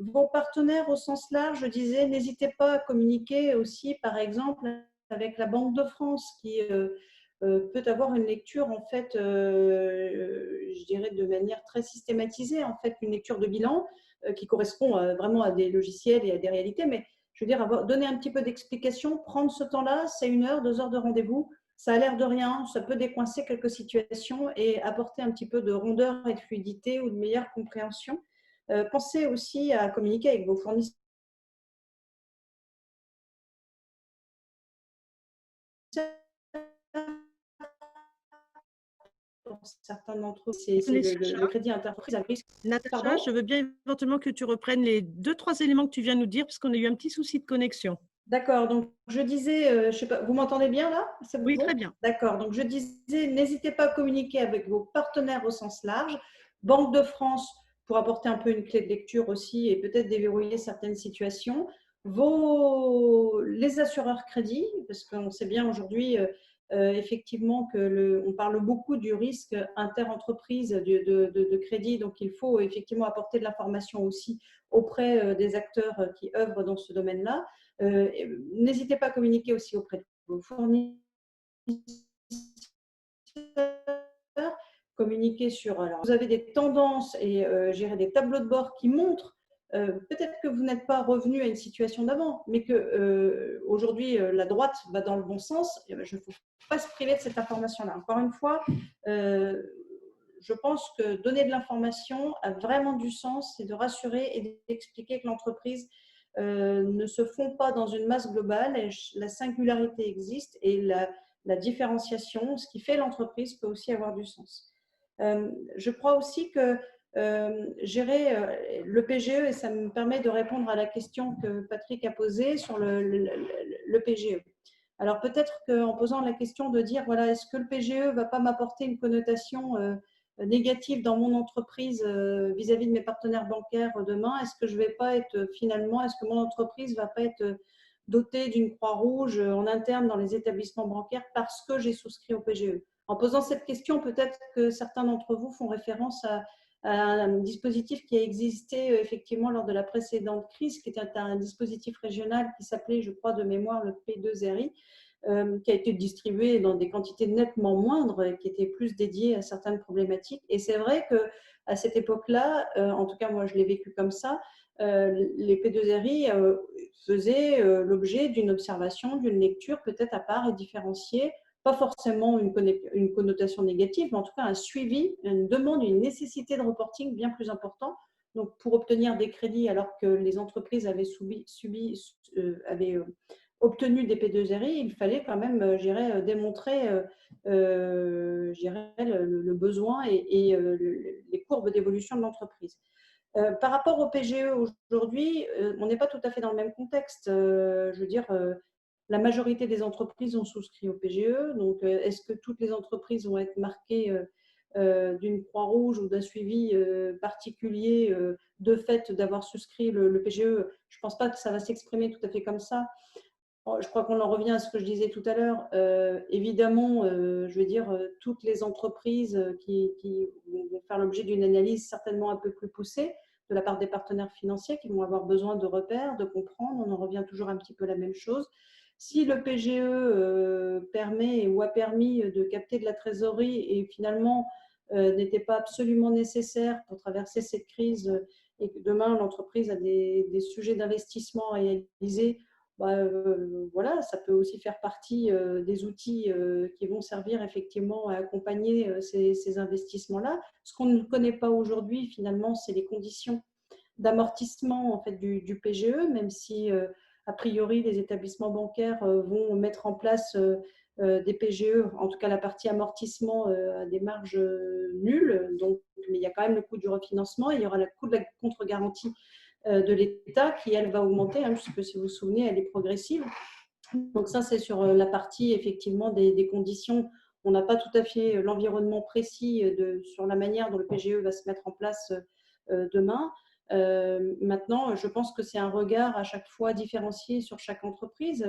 Vos partenaires au sens large, je disais, n'hésitez pas à communiquer aussi, par exemple, avec la Banque de France, qui peut avoir une lecture, en fait, je dirais de manière très systématisée, en fait, une lecture de bilan qui correspond vraiment à des logiciels et à des réalités, mais je veux dire, donner un petit peu d'explication, prendre ce temps-là, c'est 1 heure, 2 heures de rendez-vous, ça a l'air de rien, ça peut décoincer quelques situations et apporter un petit peu de rondeur et de fluidité ou de meilleure compréhension. Pensez aussi à communiquer avec vos fournisseurs. Pour certains d'entre eux, c'est le crédit interprise à risque. Natacha, Pardon? je veux bien éventuellement que tu reprennes les 2-3 éléments que tu viens de nous dire, parce qu'on a eu un petit souci de connexion. D'accord, donc je disais, je sais pas, vous m'entendez bien là? C'est Oui, bon? très bien. D'accord, donc je disais, n'hésitez pas à communiquer avec vos partenaires au sens large, Banque de France pour apporter un peu une clé de lecture aussi et peut-être déverrouiller certaines situations, les assureurs crédits, parce qu'on sait bien aujourd'hui effectivement on parle beaucoup du risque inter-entreprise de crédit, donc il faut effectivement apporter de l'information aussi auprès des acteurs qui œuvrent dans ce domaine-là. N'hésitez pas à communiquer aussi auprès de vos fournisseurs, communiquer sur… Alors, vous avez des tendances et gérer des tableaux de bord qui montrent peut-être que vous n'êtes pas revenu à une situation d'avant, mais que aujourd'hui la droite va dans le bon sens. Il ne faut pas se priver de cette information-là. Encore une fois, je pense que donner de l'information a vraiment du sens, c'est de rassurer et d'expliquer que l'entreprise ne se fond pas dans une masse globale, et la singularité existe et la différenciation, ce qui fait l'entreprise, peut aussi avoir du sens. Je crois aussi que gérer le PGE, et ça me permet de répondre à la question que Patrick a posée sur le PGE. Alors peut-être qu'en posant la question de dire, voilà, est-ce que le PGE ne va pas m'apporter une connotation négative dans mon entreprise vis-à-vis de mes partenaires bancaires demain? Est-ce que je vais pas être finalement, est-ce que mon entreprise va pas être dotée d'une croix rouge en interne dans les établissements bancaires parce que j'ai souscrit au PGE? En posant cette question, peut-être que certains d'entre vous font référence à un dispositif qui a existé effectivement lors de la précédente crise, qui était un dispositif régional qui s'appelait, je crois de mémoire, le P2RI, qui a été distribué dans des quantités nettement moindres et qui était plus dédié à certaines problématiques. Et c'est vrai qu'à cette époque-là, en tout cas moi je l'ai vécu comme ça, les P2RI faisaient l'objet d'une observation, d'une lecture peut-être à part et différenciée, pas forcément une connotation négative, mais en tout cas un suivi, une demande, une nécessité de reporting bien plus important. Donc pour obtenir des crédits alors que les entreprises avaient obtenu des P2RI, il fallait quand même, démontrer le besoin et les courbes d'évolution de l'entreprise. Par rapport au PGE aujourd'hui, on n'est pas tout à fait dans le même contexte. Je veux dire, la majorité des entreprises ont souscrit au PGE. Donc, est-ce que toutes les entreprises vont être marquées d'une croix rouge ou d'un suivi particulier de fait d'avoir souscrit le PGE? Je ne pense pas que ça va s'exprimer tout à fait comme ça. Je crois qu'on en revient à ce que je disais tout à l'heure. Évidemment, je veux dire, toutes les entreprises qui vont faire l'objet d'une analyse certainement un peu plus poussée de la part des partenaires financiers qui vont avoir besoin de repères, de comprendre. On en revient toujours un petit peu à la même chose. Si le PGE permet ou a permis de capter de la trésorerie et finalement n'était pas absolument nécessaire pour traverser cette crise et que demain l'entreprise a des sujets d'investissement à réaliser, voilà, ça peut aussi faire partie des outils qui vont servir effectivement à accompagner ces investissements-là. Ce qu'on ne connaît pas aujourd'hui, finalement, c'est les conditions d'amortissement en fait, du PGE, même si, a priori, les établissements bancaires vont mettre en place des PGE, en tout cas la partie amortissement à des marges nulles. Donc, mais il y a quand même le coût du refinancement, il y aura le coût de la contre-garantie de l'État qui, elle, va augmenter, hein, puisque si vous vous souvenez, elle est progressive. Donc ça, c'est sur la partie effectivement des conditions. On n'a pas tout à fait l'environnement précis sur la manière dont le PGE va se mettre en place demain. Maintenant, je pense que c'est un regard à chaque fois différencié sur chaque entreprise.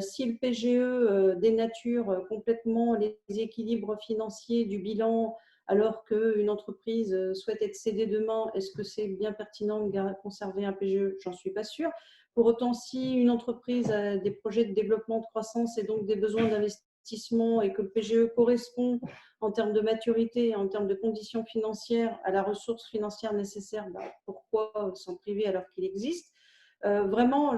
Si le PGE dénature complètement les équilibres financiers du bilan alors qu'une entreprise souhaite être cédée demain, est-ce que c'est bien pertinent de conserver un PGE? J'en suis pas sûre. Pour autant, si une entreprise a des projets de développement, de croissance et donc des besoins d'investissement et que le PGE correspond en termes de maturité, en termes de conditions financières à la ressource financière nécessaire, bah, pourquoi s'en priver alors qu'il existe? Vraiment,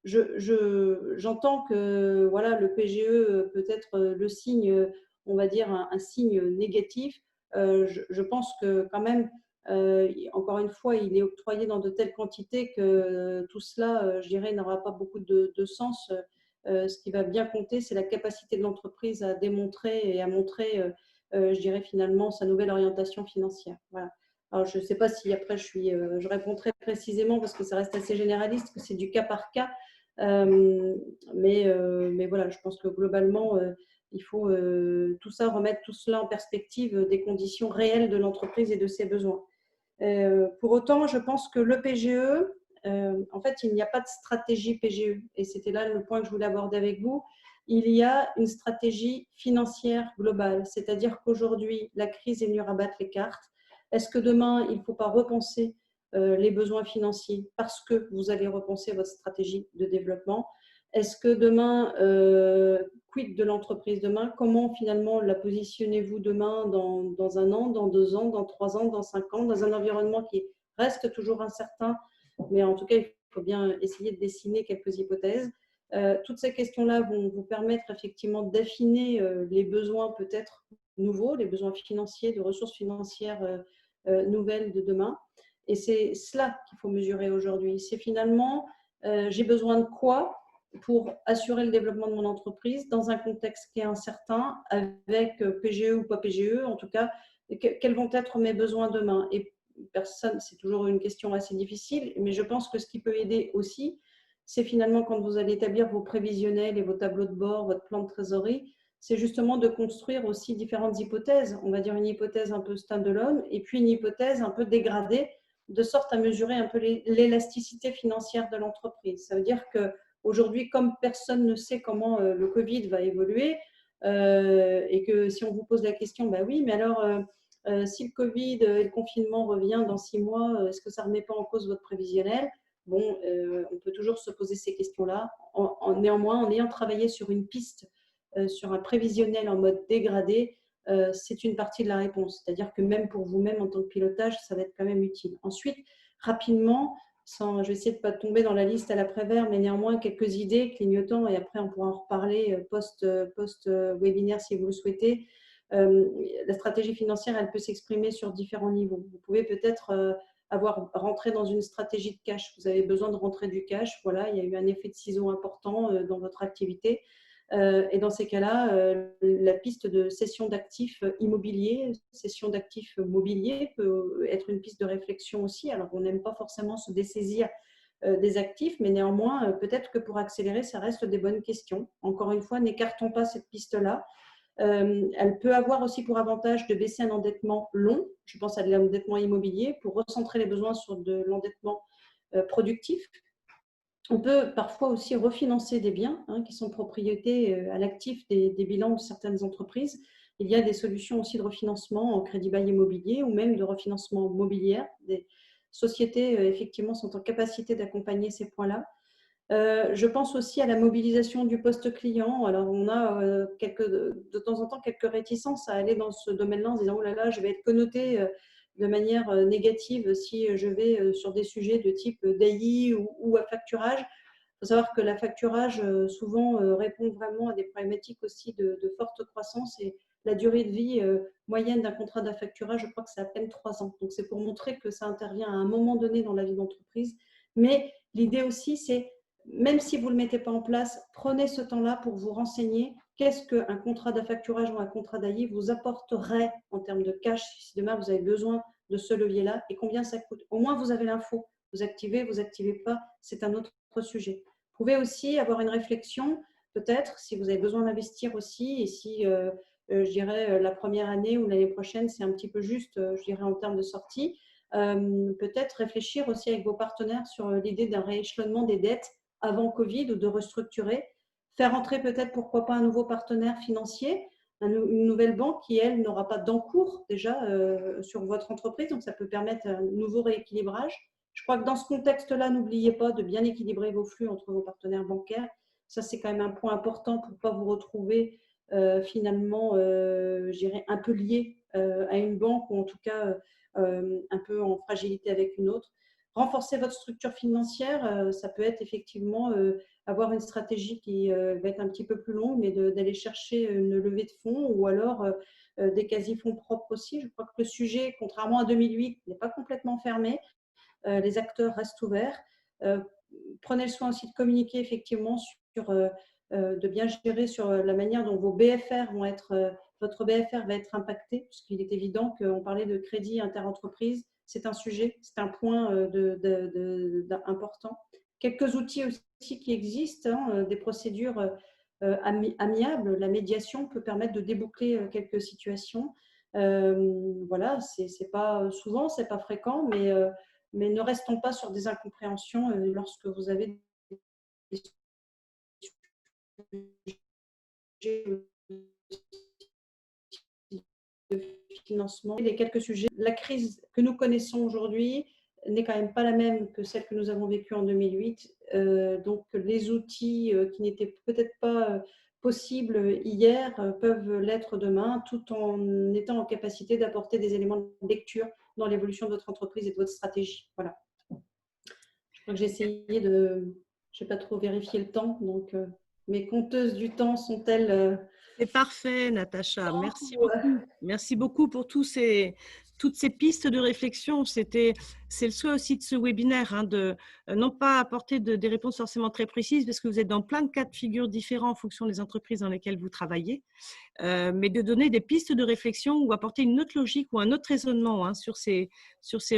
j'entends que voilà, le PGE peut être le signe, on va dire un signe négatif. Je pense que quand même, encore une fois, il est octroyé dans de telles quantités que tout cela, je dirais, n'aura pas beaucoup de sens. Ce qui va bien compter, c'est la capacité de l'entreprise à démontrer et à montrer, je dirais, finalement, sa nouvelle orientation financière. Voilà. Alors, je ne sais pas si après, je réponds très précisément parce que ça reste assez généraliste, que c'est du cas par cas. Mais voilà, je pense que globalement, il faut tout ça, remettre tout cela en perspective des conditions réelles de l'entreprise et de ses besoins. Pour autant, je pense que le PGE, en fait, il n'y a pas de stratégie PGE. Et c'était là le point que je voulais aborder avec vous. Il y a une stratégie financière globale. C'est-à-dire qu'aujourd'hui, la crise est venue rabattre les cartes. Est-ce que demain, il ne faut pas repenser les besoins financiers parce que vous allez repenser votre stratégie de développement? Est-ce que demain, quid de l'entreprise demain? Comment finalement la positionnez-vous demain dans un an, dans 2 ans, dans 3 ans, dans 5 ans, dans un environnement qui reste toujours incertain, mais en tout cas, il faut bien essayer de dessiner quelques hypothèses. Toutes ces questions-là vont vous permettre effectivement d'affiner les besoins peut-être nouveaux, les besoins financiers, de ressources financières nouvelles de demain. Et c'est cela qu'il faut mesurer aujourd'hui. C'est finalement, j'ai besoin de quoi pour assurer le développement de mon entreprise dans un contexte qui est incertain, avec PGE ou pas PGE, en tout cas, quels vont être mes besoins demain? Et personne, c'est toujours une question assez difficile, mais je pense que ce qui peut aider aussi, c'est finalement quand vous allez établir vos prévisionnels et vos tableaux de bord, votre plan de trésorerie, c'est justement de construire aussi différentes hypothèses. On va dire une hypothèse un peu stand-alone et puis une hypothèse un peu dégradée, de sorte à mesurer un peu l'élasticité financière de l'entreprise. Ça veut dire que aujourd'hui, comme personne ne sait comment le Covid va évoluer, et que si on vous pose la question, bah oui, mais alors si le Covid et le confinement revient dans 6 mois, est-ce que ça ne remet pas en cause votre prévisionnel? Bon, on peut toujours se poser ces questions-là. Néanmoins, en ayant travaillé sur une piste, sur un prévisionnel en mode dégradé, c'est une partie de la réponse. C'est-à-dire que même pour vous-même en tant que pilotage, ça va être quand même utile. Ensuite, rapidement, je vais essayer de ne pas tomber dans la liste à l'après-vert, mais néanmoins quelques idées clignotants, et après on pourra en reparler post-webinaire si vous le souhaitez. La stratégie financière, elle peut s'exprimer sur différents niveaux. Vous pouvez peut-être avoir rentré dans une stratégie de cash. Vous avez besoin de rentrer du cash. Voilà, il y a eu un effet de ciseau important dans votre activité. Et dans ces cas-là, la piste de cession d'actifs immobiliers, cession d'actifs mobiliers peut être une piste de réflexion aussi. Alors, on n'aime pas forcément se dessaisir des actifs, mais néanmoins, peut-être que pour accélérer, ça reste des bonnes questions. Encore une fois, n'écartons pas cette piste-là. Elle peut avoir aussi pour avantage de baisser un endettement long. Je pense à de l'endettement immobilier pour recentrer les besoins sur de l'endettement productif. On peut parfois aussi refinancer des biens qui sont propriétés à l'actif des bilans de certaines entreprises. Il y a des solutions aussi de refinancement en crédit bail immobilier ou même de refinancement mobilier. Des sociétés, effectivement, sont en capacité d'accompagner ces points-là. Je pense aussi à la mobilisation du poste client. Alors, on a de temps en temps quelques réticences à aller dans ce domaine-là en se disant « Oh là là, je vais être connoté de manière négative si je vais sur des sujets de type DAI ou à facturage ». Il faut savoir que la facturage, souvent, répond vraiment à des problématiques aussi de forte croissance et la durée de vie moyenne d'un contrat d'affacturage, je crois que c'est à peine 3 ans. Donc, c'est pour montrer que ça intervient à un moment donné dans la vie d'entreprise. Mais l'idée aussi, c'est même si vous ne le mettez pas en place, prenez ce temps-là pour vous renseigner qu'est-ce qu'un contrat d'affacturage ou un contrat d'AI vous apporterait en termes de cash si demain vous avez besoin de ce levier-là et combien ça coûte. Au moins, vous avez l'info vous activez pas, c'est un autre sujet. Vous pouvez aussi avoir une réflexion, peut-être, si vous avez besoin d'investir aussi, et si, je dirais, la première année ou l'année prochaine, c'est un petit peu juste, je dirais, en termes de sortie, peut-être réfléchir aussi avec vos partenaires sur l'idée d'un rééchelonnement des dettes avant Covid ou de restructurer, faire entrer peut-être, pourquoi pas, un nouveau partenaire financier, une nouvelle banque qui, elle, n'aura pas d'encours déjà sur votre entreprise, donc ça peut permettre un nouveau rééquilibrage. Je crois que dans ce contexte-là, n'oubliez pas de bien équilibrer vos flux entre vos partenaires bancaires. Ça, c'est quand même un point important pour ne pas vous retrouver finalement, je dirais, un peu lié à une banque ou en tout cas un peu en fragilité avec une autre. Renforcer votre structure financière, ça peut être effectivement avoir une stratégie qui va être un petit peu plus longue, mais d'aller chercher une levée de fonds ou alors des quasi-fonds propres aussi. Je crois que le sujet, contrairement à 2008, n'est pas complètement fermé. Les acteurs restent ouverts. Prenez le soin aussi de communiquer effectivement sur, de bien gérer sur la manière dont vos BFR vont être, votre BFR va être impacté, puisqu'il est évident qu'on parlait de crédit interentreprise. C'est un sujet, c'est un point important. Quelques outils aussi qui existent, hein, des procédures amiables. La médiation peut permettre de déboucler quelques situations. Voilà, c'est pas souvent, c'est pas fréquent, mais ne restons pas sur des incompréhensions lorsque vous avez des sujets de financement. Les quelques sujets, la crise que nous connaissons aujourd'hui n'est quand même pas la même que celle que nous avons vécue en 2008. Donc, les outils qui n'étaient peut-être pas possibles hier peuvent l'être demain, tout en étant en capacité d'apporter des éléments de lecture dans l'évolution de votre entreprise et de votre stratégie. Voilà. Je crois que j'ai essayé de… Je n'ai pas trop vérifié le temps, donc mes compteuses du temps sont-elles… C'est parfait, Natacha. Merci beaucoup. Merci beaucoup pour toutes ces pistes de réflexion. C'est le souhait aussi de ce webinaire, hein, de non pas apporter des réponses forcément très précises, parce que vous êtes dans plein de cas de figure différents en fonction des entreprises dans lesquelles vous travaillez, mais de donner des pistes de réflexion ou apporter une autre logique ou un autre raisonnement, hein, sur ces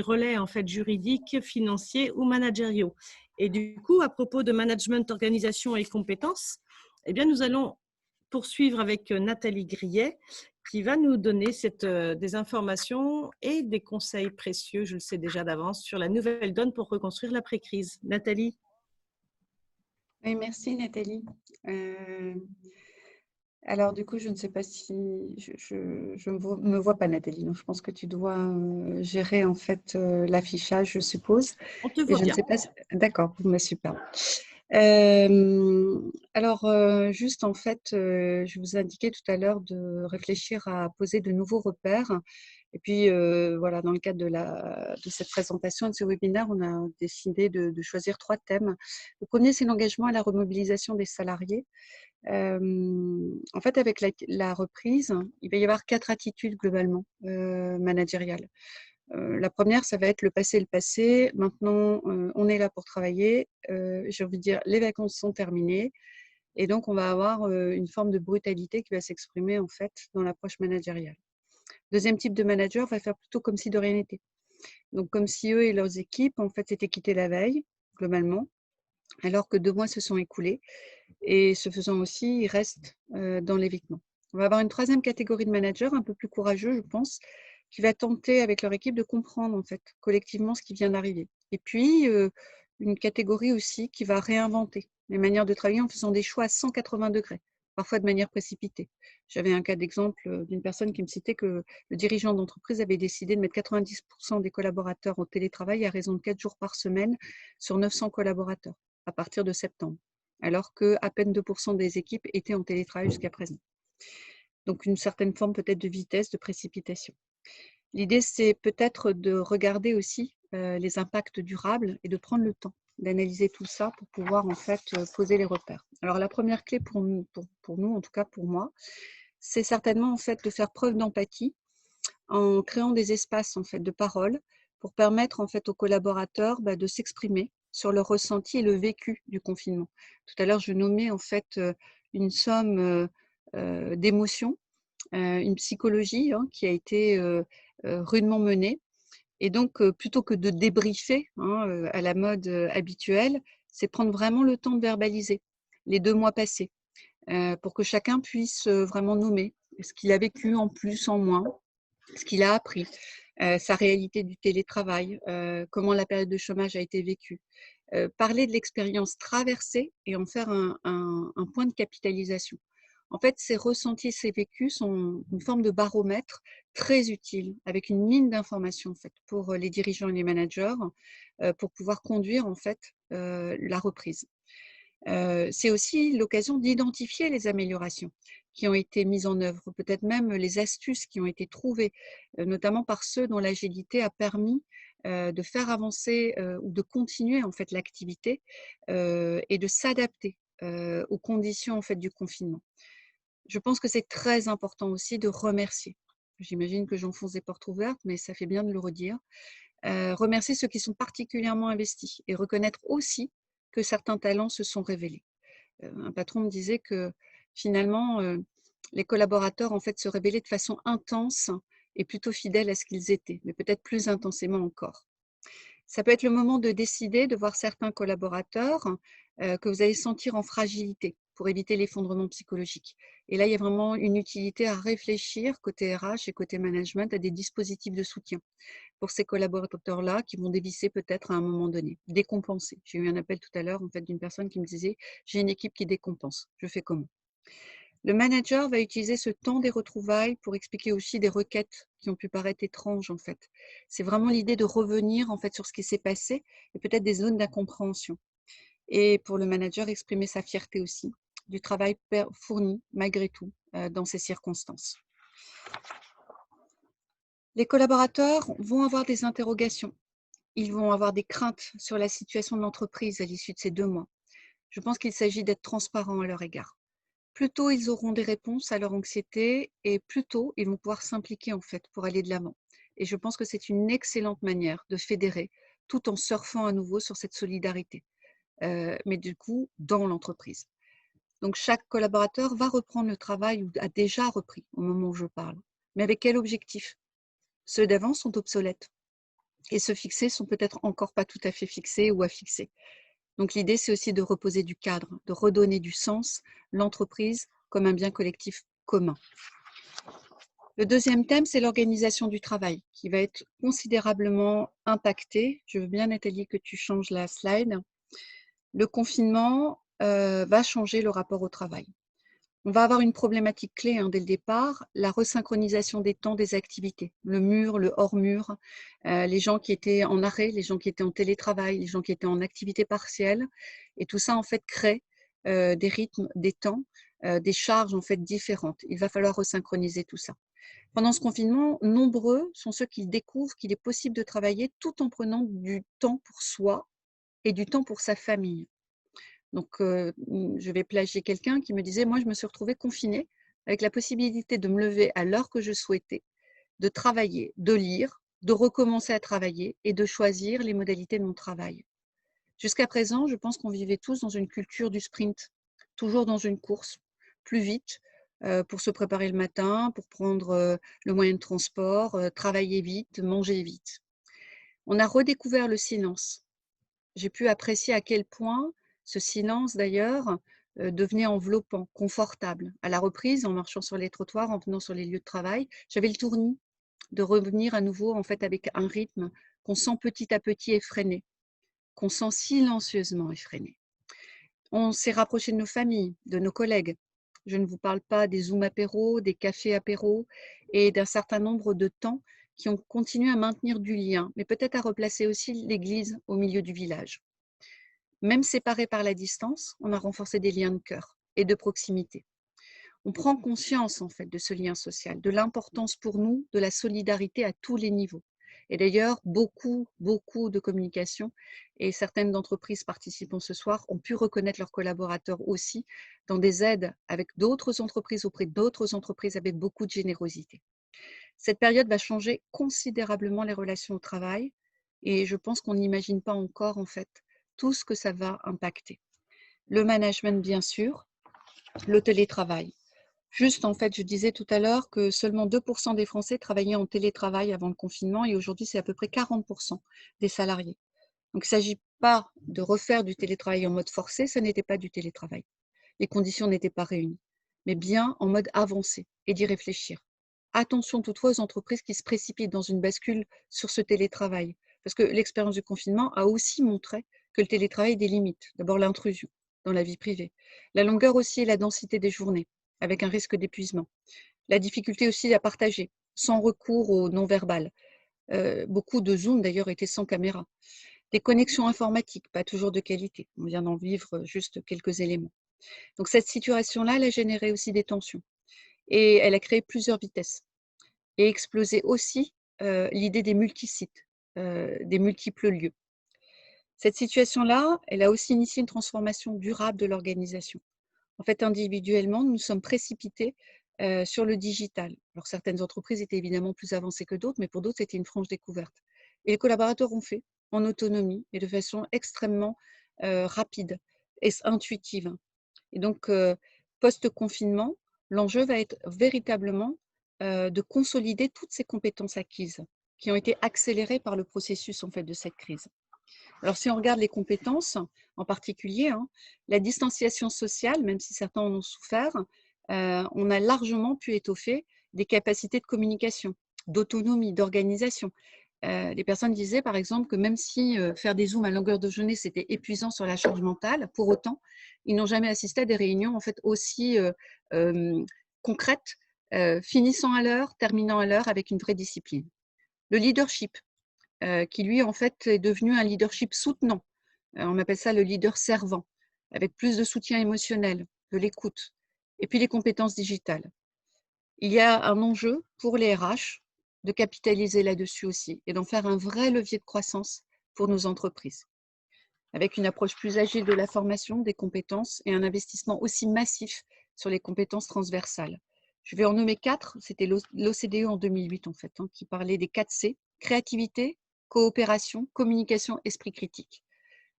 relais en fait juridiques, financiers ou managériaux. Et du coup, à propos de management, organisation et compétences, eh bien, nous allons poursuivre avec Nathalie Grillet, qui va nous donner des informations et des conseils précieux, je le sais déjà d'avance, sur la nouvelle donne pour reconstruire l'après-crise. Nathalie. Oui, merci Nathalie. Alors du coup, je ne sais pas si je me vois pas Nathalie, donc je pense que tu dois gérer en fait l'affichage, je suppose. On te Et voit je ne bien. sais pas. D'accord, mais super. Alors, juste en fait, je vous indiquais tout à l'heure de réfléchir à poser de nouveaux repères. Et puis, voilà, dans le cadre de cette présentation et de ce webinaire, on a décidé de choisir 3 thèmes. Le premier, c'est l'engagement et la remobilisation des salariés. En fait, avec la reprise, il va y avoir 4 attitudes globalement managériales. La première, ça va être le passé est le passé. Maintenant, on est là pour travailler. J'ai envie de dire, les vacances sont terminées. Et donc, on va avoir une forme de brutalité qui va s'exprimer en fait dans l'approche managériale. Deuxième type de manager va faire plutôt comme si de rien n'était. Donc, comme si eux et leurs équipes en fait s'étaient quittés la veille, globalement, alors que 2 mois se sont écoulés. Et ce faisant aussi, ils restent dans l'évitement. On va avoir une troisième catégorie de managers, un peu plus courageux, je pense, qui va tenter avec leur équipe de comprendre en fait collectivement ce qui vient d'arriver. Et puis, une catégorie aussi qui va réinventer les manières de travailler en faisant des choix à 180 degrés, parfois de manière précipitée. J'avais un cas d'exemple d'une personne qui me citait que le dirigeant d'entreprise avait décidé de mettre 90% des collaborateurs au télétravail à raison de 4 jours par semaine sur 900 collaborateurs à partir de septembre, alors qu'à peine 2% des équipes étaient en télétravail jusqu'à présent. Donc, une certaine forme peut-être de vitesse, de précipitation. L'idée, c'est peut-être de regarder aussi les impacts durables et de prendre le temps d'analyser tout ça pour pouvoir en fait poser les repères. Alors, la première clé pour nous, en tout cas pour moi, c'est certainement en fait de faire preuve d'empathie en créant des espaces en fait de parole pour permettre en fait aux collaborateurs de s'exprimer sur le ressenti et le vécu du confinement. Tout à l'heure, je nommais en fait une somme d'émotions, une psychologie qui a été rudement menée. Et donc, plutôt que de débriefer à la mode habituelle, c'est prendre vraiment le temps de verbaliser les 2 mois passés pour que chacun puisse vraiment nommer ce qu'il a vécu en plus, en moins, ce qu'il a appris, sa réalité du télétravail, comment la période de chômage a été vécue. Parler de l'expérience traversée et en faire un point de capitalisation. En fait, ces ressentis, ces vécus sont une forme de baromètre très utile, avec une mine d'informations en fait, pour les dirigeants et les managers, pour pouvoir conduire en fait la reprise. C'est aussi l'occasion d'identifier les améliorations qui ont été mises en œuvre, peut-être même les astuces qui ont été trouvées, notamment par ceux dont l'agilité a permis de faire avancer ou de continuer en fait l'activité et de s'adapter aux conditions en fait du confinement. Je pense que c'est très important aussi de remercier. J'imagine que j'enfonce des portes ouvertes, mais ça fait bien de le redire. Remercier ceux qui sont particulièrement investis et reconnaître aussi que certains talents se sont révélés. Un patron me disait que finalement, les collaborateurs en fait se révélaient de façon intense et plutôt fidèles à ce qu'ils étaient, mais peut-être plus intensément encore. Ça peut être le moment de décider de voir certains collaborateurs que vous allez sentir en fragilité pour éviter l'effondrement psychologique. Et là, il y a vraiment une utilité à réfléchir côté RH et côté management à des dispositifs de soutien pour ces collaborateurs-là qui vont dévisser peut-être à un moment donné, décompenser. J'ai eu un appel tout à l'heure en fait, d'une personne qui me disait « j'ai une équipe qui décompense, je fais comment ?» Le manager va utiliser ce temps des retrouvailles pour expliquer aussi des requêtes qui ont pu paraître étranges en fait. C'est vraiment l'idée de revenir en fait sur ce qui s'est passé et peut-être des zones d'incompréhension. Et pour le manager, exprimer sa fierté aussi du travail fourni malgré tout dans ces circonstances. Les collaborateurs vont avoir des interrogations. Ils vont avoir des craintes sur la situation de l'entreprise à l'issue de ces 2 mois. Je pense qu'il s'agit d'être transparent à leur égard. Plus tôt ils auront des réponses à leur anxiété et plus tôt ils vont pouvoir s'impliquer en fait pour aller de l'avant. Et je pense que c'est une excellente manière de fédérer tout en surfant à nouveau sur cette solidarité, mais du coup dans l'entreprise. Donc chaque collaborateur va reprendre le travail ou a déjà repris au moment où je parle. Mais avec quel objectif? Ceux d'avant sont obsolètes et ceux fixés sont peut-être encore pas tout à fait fixés ou à fixer. Donc l'idée, c'est aussi de reposer du cadre, de redonner du sens, l'entreprise comme un bien collectif commun. Le deuxième thème, c'est l'organisation du travail qui va être considérablement impactée. Je veux bien, Nathalie, que tu changes la slide. Le confinement va changer le rapport au travail. On va avoir une problématique clé dès le départ, la resynchronisation des temps des activités, le mur, le hors-mur, les gens qui étaient en arrêt, les gens qui étaient en télétravail, les gens qui étaient en activité partielle. Et tout ça, en fait, crée des rythmes, des temps, des charges, en fait, différentes. Il va falloir resynchroniser tout ça. Pendant ce confinement, nombreux sont ceux qui découvrent qu'il est possible de travailler tout en prenant du temps pour soi et du temps pour sa famille. Donc, je vais plagier quelqu'un qui me disait « Moi, je me suis retrouvée confinée avec la possibilité de me lever à l'heure que je souhaitais, de travailler, de lire, de recommencer à travailler et de choisir les modalités de mon travail. » Jusqu'à présent, je pense qu'on vivait tous dans une culture du sprint, toujours dans une course, plus vite, pour se préparer le matin, pour prendre le moyen de transport, travailler vite, manger vite. On a redécouvert le silence. J'ai pu apprécier à quel point ce silence, d'ailleurs, devenait enveloppant, confortable. À la reprise, en marchant sur les trottoirs, en venant sur les lieux de travail, j'avais le tournis de revenir à nouveau en fait, avec un rythme qu'on sent petit à petit effréné, qu'on sent silencieusement effréné. On s'est rapproché de nos familles, de nos collègues. Je ne vous parle pas des Zoom apéros, des cafés apéros et d'un certain nombre de temps qui ont continué à maintenir du lien, mais peut-être à replacer aussi l'église au milieu du village. Même séparés par la distance, on a renforcé des liens de cœur et de proximité. On prend conscience en fait de ce lien social, de l'importance pour nous de la solidarité à tous les niveaux. Et d'ailleurs, beaucoup de communication et certaines entreprises participant ce soir ont pu reconnaître leurs collaborateurs aussi dans des aides avec d'autres entreprises, auprès d'autres entreprises avec beaucoup de générosité. Cette période va changer considérablement les relations au travail et je pense qu'on n'imagine pas encore en fait tout ce que ça va impacter. Le management, bien sûr, le télétravail, Juste, en fait, je disais tout à l'heure que seulement 2% des Français travaillaient en télétravail avant le confinement et aujourd'hui, c'est à peu près 40% des salariés. Donc, il ne s'agit pas de refaire du télétravail en mode forcé, ça n'était pas du télétravail. Les conditions n'étaient pas réunies, mais bien en mode avancé et d'y réfléchir. Attention toutefois aux entreprises qui se précipitent dans une bascule sur ce télétravail, parce que l'expérience du confinement a aussi montré que le télétravail a des limites. D'abord l'intrusion dans la vie privée, la longueur aussi et la densité des journées, avec un risque d'épuisement. La difficulté aussi à partager, sans recours au non-verbal. Beaucoup de Zoom d'ailleurs étaient sans caméra. Des connexions informatiques, pas toujours de qualité. On vient d'en vivre juste quelques éléments. Donc cette situation-là, elle a généré aussi des tensions et elle a créé plusieurs vitesses et explosé aussi l'idée des multisites, des multiples lieux. Cette situation-là, elle a aussi initié une transformation durable de l'organisation. En fait, individuellement, nous sommes précipités sur le digital. Alors certaines entreprises étaient évidemment plus avancées que d'autres, mais pour d'autres, c'était une franche découverte. Et les collaborateurs ont fait en autonomie et de façon extrêmement rapide et intuitive. Et donc, post-confinement, l'enjeu va être véritablement de consolider toutes ces compétences acquises qui ont été accélérées par le processus en fait, de cette crise. Alors, si on regarde les compétences, en particulier, la distanciation sociale, même si certains en ont souffert, on a largement pu étoffer des capacités de communication, d'autonomie, d'organisation. Les personnes disaient, par exemple, que même si faire des zooms à longueur de journée, c'était épuisant sur la charge mentale, pour autant, ils n'ont jamais assisté à des réunions en fait, aussi concrètes, finissant à l'heure, terminant à l'heure, avec une vraie discipline. Le leadership, qui lui, en fait, est devenu un leadership soutenant. On appelle ça le leader servant, avec plus de soutien émotionnel, de l'écoute, et puis les compétences digitales. Il y a un enjeu pour les RH de capitaliser là-dessus aussi et d'en faire un vrai levier de croissance pour nos entreprises, avec une approche plus agile de la formation, des compétences et un investissement aussi massif sur les compétences transversales. Je vais en nommer 4, c'était l'OCDE en 2008 en fait, qui parlait des 4 C, créativité, coopération, communication, esprit critique.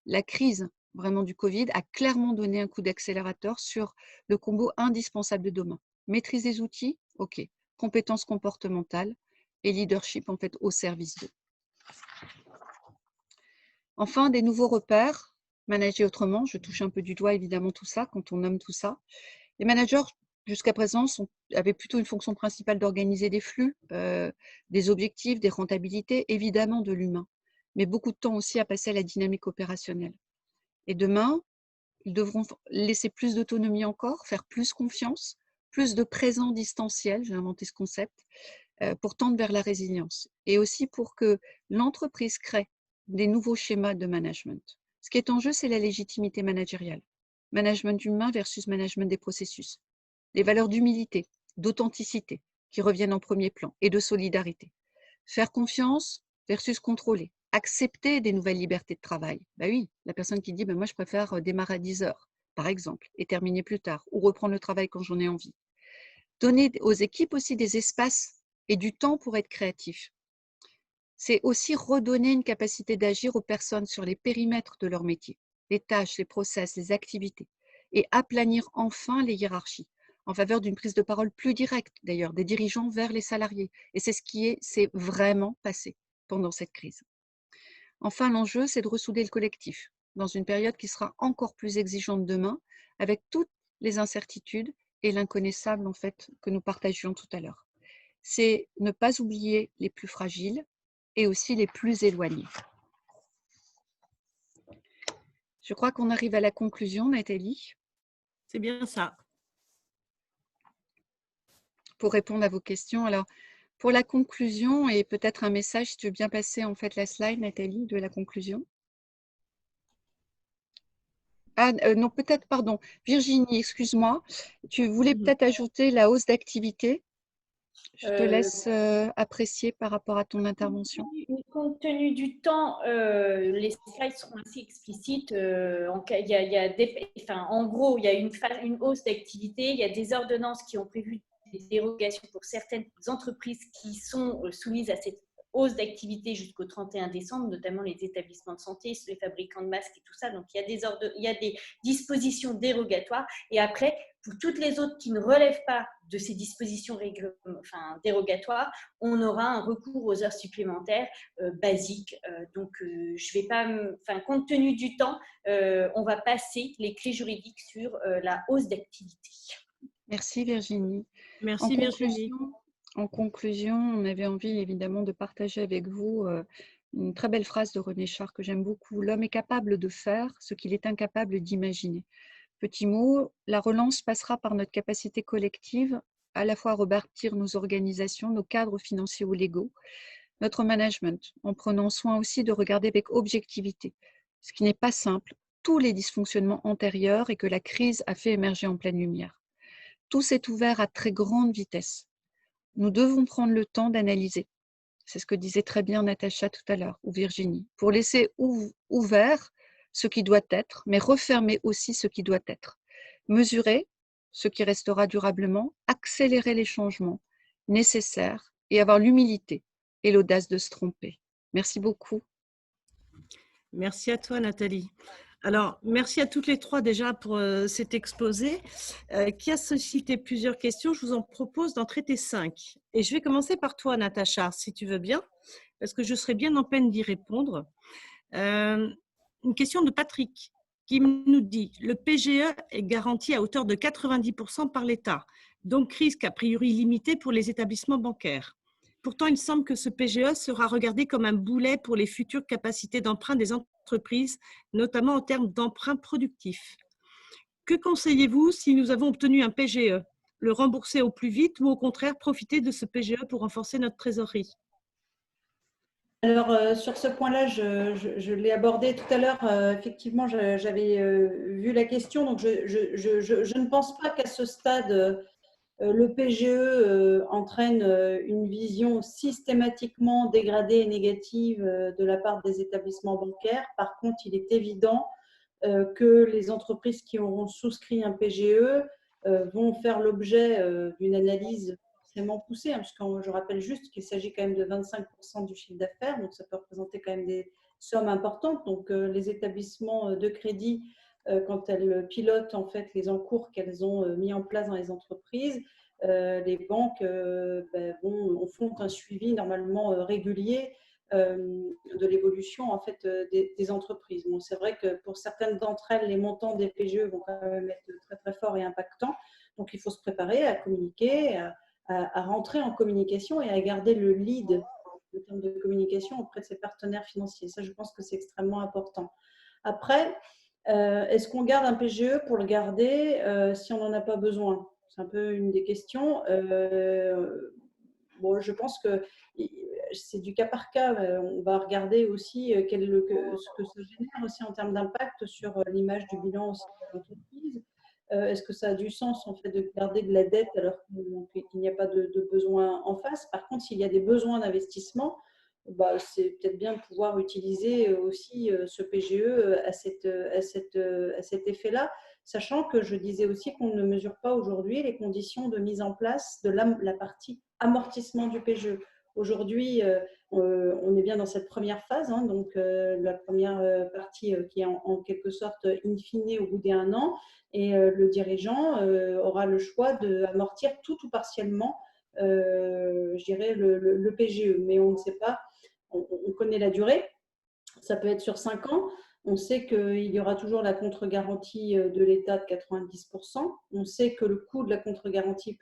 La crise vraiment du Covid a clairement donné un coup d'accélérateur sur le combo indispensable de demain. Maîtrise des outils, ok. Compétences comportementales et leadership en fait au service d'eux. Enfin, des nouveaux repères, manager autrement. Je touche un peu du doigt évidemment tout ça quand on nomme tout ça. Les managers jusqu'à présent avaient plutôt une fonction principale d'organiser des flux, des objectifs, des rentabilités, évidemment de l'humain, mais beaucoup de temps aussi à passer à la dynamique opérationnelle. Et demain, ils devront laisser plus d'autonomie encore, faire plus confiance, plus de présent distanciel, j'ai inventé ce concept, pour tendre vers la résilience. Et aussi pour que l'entreprise crée des nouveaux schémas de management. Ce qui est en jeu, c'est la légitimité managériale. Management humain versus management des processus. Les valeurs d'humilité, d'authenticité qui reviennent en premier plan et de solidarité. Faire confiance versus contrôler. Accepter des nouvelles libertés de travail. Ben oui, la personne qui dit moi je préfère démarrer à 10 heures, par exemple, et terminer plus tard, ou reprendre le travail quand j'en ai envie. Donner aux équipes aussi des espaces et du temps pour être créatifs. C'est aussi redonner une capacité d'agir aux personnes sur les périmètres de leur métier, les tâches, les process, les activités, et aplanir enfin les hiérarchies en faveur d'une prise de parole plus directe, d'ailleurs, des dirigeants vers les salariés. Et c'est ce qui s'est vraiment passé pendant cette crise. Enfin, l'enjeu, c'est de ressouder le collectif dans une période qui sera encore plus exigeante demain, avec toutes les incertitudes et l'inconnaissable, en fait, que nous partagions tout à l'heure. C'est ne pas oublier les plus fragiles et aussi les plus éloignés. Je crois qu'on arrive à la conclusion, Nathalie. C'est bien ça. Pour répondre à vos questions. Alors, pour la conclusion et peut-être un message, si tu veux bien passer en fait la slide, Nathalie, de la conclusion. Ah, non, peut-être, pardon, Virginie, excuse-moi. Tu voulais peut-être ajouter la hausse d'activité. Je te laisse apprécier par rapport à ton intervention. Compte tenu du temps, les slides seront assez explicites. En gros, il y a une hausse d'activité. Il y a des ordonnances qui ont prévu des dérogations pour certaines entreprises qui sont soumises à cette hausse d'activité jusqu'au 31 décembre, notamment les établissements de santé, les fabricants de masques et tout ça. Donc, il y a des dispositions dérogatoires. Et après, pour toutes les autres qui ne relèvent pas de ces dispositions dérogatoires, on aura un recours aux heures supplémentaires basiques. Donc, je vais pas, compte tenu du temps, on va passer les clés juridiques sur la hausse d'activité. Merci Virginie. Merci Virginie. En conclusion, on avait envie évidemment de partager avec vous une très belle phrase de René Char que j'aime beaucoup. L'homme est capable de faire ce qu'il est incapable d'imaginer. Petit mot, la relance passera par notre capacité collective à la fois à rebâtir nos organisations, nos cadres financiers ou légaux, notre management, en prenant soin aussi de regarder avec objectivité, ce qui n'est pas simple, tous les dysfonctionnements antérieurs et que la crise a fait émerger en pleine lumière. Tout s'est ouvert à très grande vitesse. Nous devons prendre le temps d'analyser. C'est ce que disait très bien Natacha tout à l'heure, ou Virginie, pour laisser ouvert ce qui doit être, mais refermer aussi ce qui doit être. Mesurer ce qui restera durablement, accélérer les changements nécessaires et avoir l'humilité et l'audace de se tromper. Merci beaucoup. Merci à toi, Nathalie. Alors, merci à toutes les trois déjà pour cet exposé qui a suscité plusieurs questions. Je vous en propose d'en traiter 5. Et je vais commencer par toi, Natacha, si tu veux bien, parce que je serai bien en peine d'y répondre. Une question de Patrick qui nous dit « Le PGE est garanti à hauteur de 90% par l'État, donc risque a priori limité pour les établissements bancaires. Pourtant, il semble que ce PGE sera regardé comme un boulet pour les futures capacités d'emprunt des entreprises, notamment en termes d'emprunt productif. Que conseillez-vous si nous avons obtenu un PGE? Le rembourser au plus vite ou au contraire profiter de ce PGE pour renforcer notre trésorerie? Alors, sur ce point-là, je l'ai abordé tout à l'heure. Effectivement, j'avais vu la question. Donc, je ne pense pas qu'à ce stade, le PGE entraîne une vision systématiquement dégradée et négative de la part des établissements bancaires. Par contre, il est évident que les entreprises qui auront souscrit un PGE vont faire l'objet d'une analyse extrêmement poussée, hein, puisque je rappelle juste qu'il s'agit quand même de 25% du chiffre d'affaires, donc ça peut représenter quand même des sommes importantes. Donc les établissements de crédit, quand elles pilotent en fait les encours qu'elles ont mis en place dans les entreprises, les banques font un suivi normalement régulier de l'évolution en fait des entreprises. Bon, c'est vrai que pour certaines d'entre elles, les montants des PGE vont quand même être très très forts et impactants. Donc il faut se préparer à communiquer, à rentrer en communication et à garder le lead en termes de communication auprès de ses partenaires financiers. Ça, je pense que c'est extrêmement important. Après, est-ce qu'on garde un PGE pour le garder si on n'en a pas besoin? C'est un peu une des questions. Bon, je pense que c'est du cas par cas. On va regarder aussi ce que ça génère aussi en termes d'impact sur l'image du bilan aussi de l'entreprise. Est-ce que ça a du sens en fait de garder de la dette alors qu'il n'y a pas de besoin en face? Par contre, s'il y a des besoins d'investissement, c'est peut-être bien de pouvoir utiliser aussi ce PGE à cet effet-là, sachant que je disais aussi qu'on ne mesure pas aujourd'hui les conditions de mise en place de la partie amortissement du PGE. Aujourd'hui, on est bien dans cette première phase, hein, donc la première partie qui est en quelque sorte in fine au bout d'1 an, et le dirigeant aura le choix d'amortir tout ou partiellement, je dirais, le PGE, mais on ne sait pas. On connaît la durée, ça peut être sur 5 ans. On sait qu'il y aura toujours la contre-garantie de l'État de 90%. On sait que le coût de la contre-garantie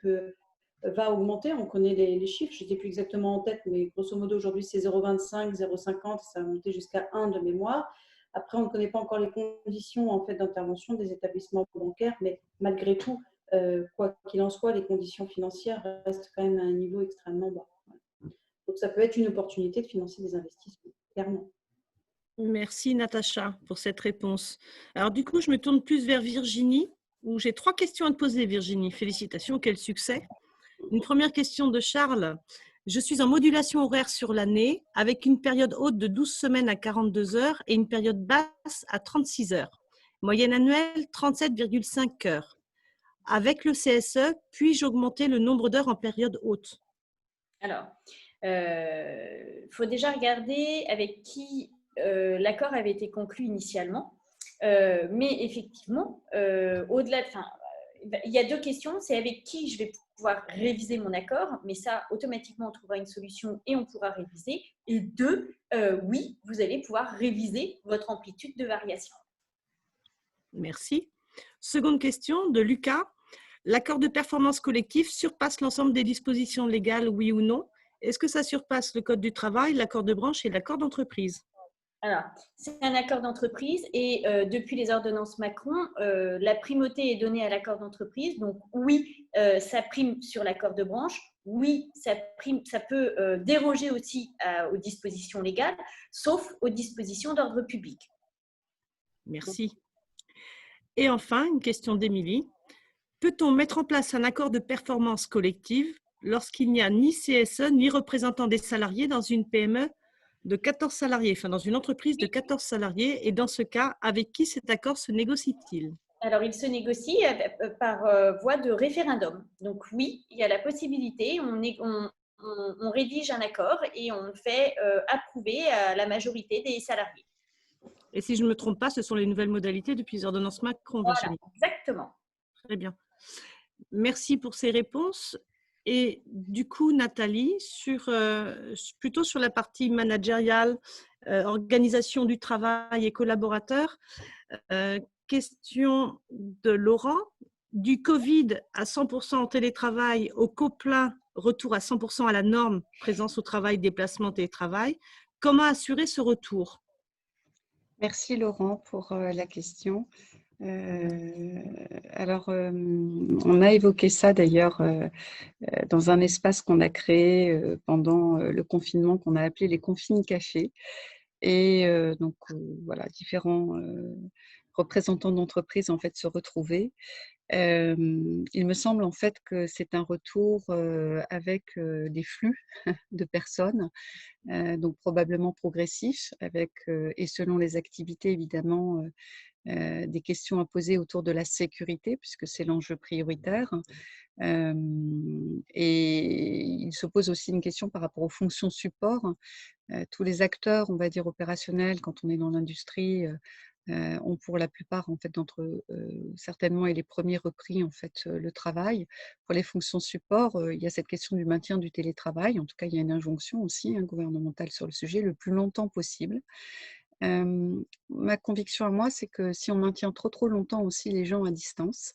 va augmenter. On connaît les chiffres, je n'étais plus exactement en tête, mais grosso modo, aujourd'hui, c'est 0,25, 0,50, ça va monter jusqu'à 1 de mémoire. Après, on ne connaît pas encore les conditions en fait, d'intervention des établissements bancaires, mais malgré tout, quoi qu'il en soit, les conditions financières restent quand même à un niveau extrêmement bas. Donc, ça peut être une opportunité de financer des investissements, clairement. Merci Natacha pour cette réponse. Alors du coup, je me tourne plus vers Virginie, où j'ai 3 questions à te poser, Virginie. Félicitations, quel succès. Une première question de Charles. Je suis en modulation horaire sur l'année, avec une période haute de 12 semaines à 42 heures et une période basse à 36 heures. Moyenne annuelle, 37,5 heures. Avec le CSE, puis-je augmenter le nombre d'heures en période haute? Alors, faut déjà regarder avec qui l'accord avait été conclu initialement. Mais effectivement, au-delà, il y a deux questions. C'est avec qui je vais pouvoir réviser mon accord, mais ça, automatiquement, on trouvera une solution et on pourra réviser. Et deux, oui, vous allez pouvoir réviser votre amplitude de variation. Merci. Seconde question de Lucas. L'accord de performance collective surpasse l'ensemble des dispositions légales, oui ou non? Est-ce que ça surpasse le code du travail, l'accord de branche et l'accord d'entreprise? Alors, c'est un accord d'entreprise et depuis les ordonnances Macron, la primauté est donnée à l'accord d'entreprise. Donc oui, ça prime sur l'accord de branche. Oui, ça peut déroger aussi aux dispositions légales, sauf aux dispositions d'ordre public. Merci. Et enfin, une question d'Émilie. Peut-on mettre en place un accord de performance collective lorsqu'il n'y a ni CSE ni représentant des salariés dans une PME de 14 salariés, enfin dans une entreprise de 14 salariés? Et dans ce cas, avec qui cet accord se négocie-t-il? Alors, il se négocie par voie de référendum. Donc oui, il y a la possibilité, on rédige un accord et on le fait approuver à la majorité des salariés. Et si je ne me trompe pas, ce sont les nouvelles modalités depuis les ordonnances Macron, Virginie. Voilà, exactement. Très bien. Merci pour ces réponses. Et du coup, Nathalie, plutôt sur la partie managériale, organisation du travail et collaborateurs, question de Laurent. Du Covid à 100% en télétravail au co-plein, retour à 100% à la norme, présence au travail, déplacement, télétravail. Comment assurer ce retour? Merci Laurent pour la question. Alors, on a évoqué ça d'ailleurs dans un espace qu'on a créé pendant le confinement, qu'on a appelé les confines cafés. Et donc, voilà, différents représentants d'entreprises en fait se retrouver. Il me semble en fait que c'est un retour avec des flux de personnes, donc probablement progressifs, avec et selon les activités évidemment des questions à poser autour de la sécurité, puisque c'est l'enjeu prioritaire. Et il se pose aussi une question par rapport aux fonctions support. Tous les acteurs, on va dire opérationnels, quand on est dans l'industrie, ont pour la plupart en fait d'entre eux certainement et les premiers repris en fait le travail. Pour les fonctions support, il y a cette question du maintien du télétravail. En tout cas, il y a une injonction aussi gouvernementale sur le sujet le plus longtemps possible. Ma conviction à moi, c'est que si on maintient trop longtemps aussi les gens à distance,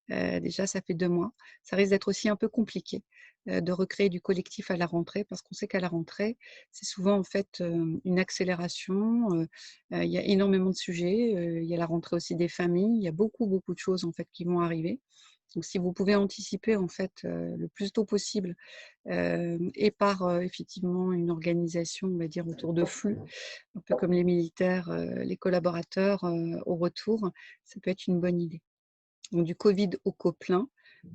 déjà ça fait 2 mois, ça risque d'être aussi un peu compliqué, de recréer du collectif à la rentrée parce qu'on sait qu'à la rentrée, c'est souvent en fait, une accélération, il y a énormément de sujets, il y a la rentrée aussi des familles, il y a beaucoup de choses en fait qui vont arriver. Donc si vous pouvez anticiper en fait, le plus tôt possible, et par, effectivement une organisation, on va dire autour de flux, un peu comme les militaires, les collaborateurs, au retour, ça peut être une bonne idée. Donc du Covid au co-plein,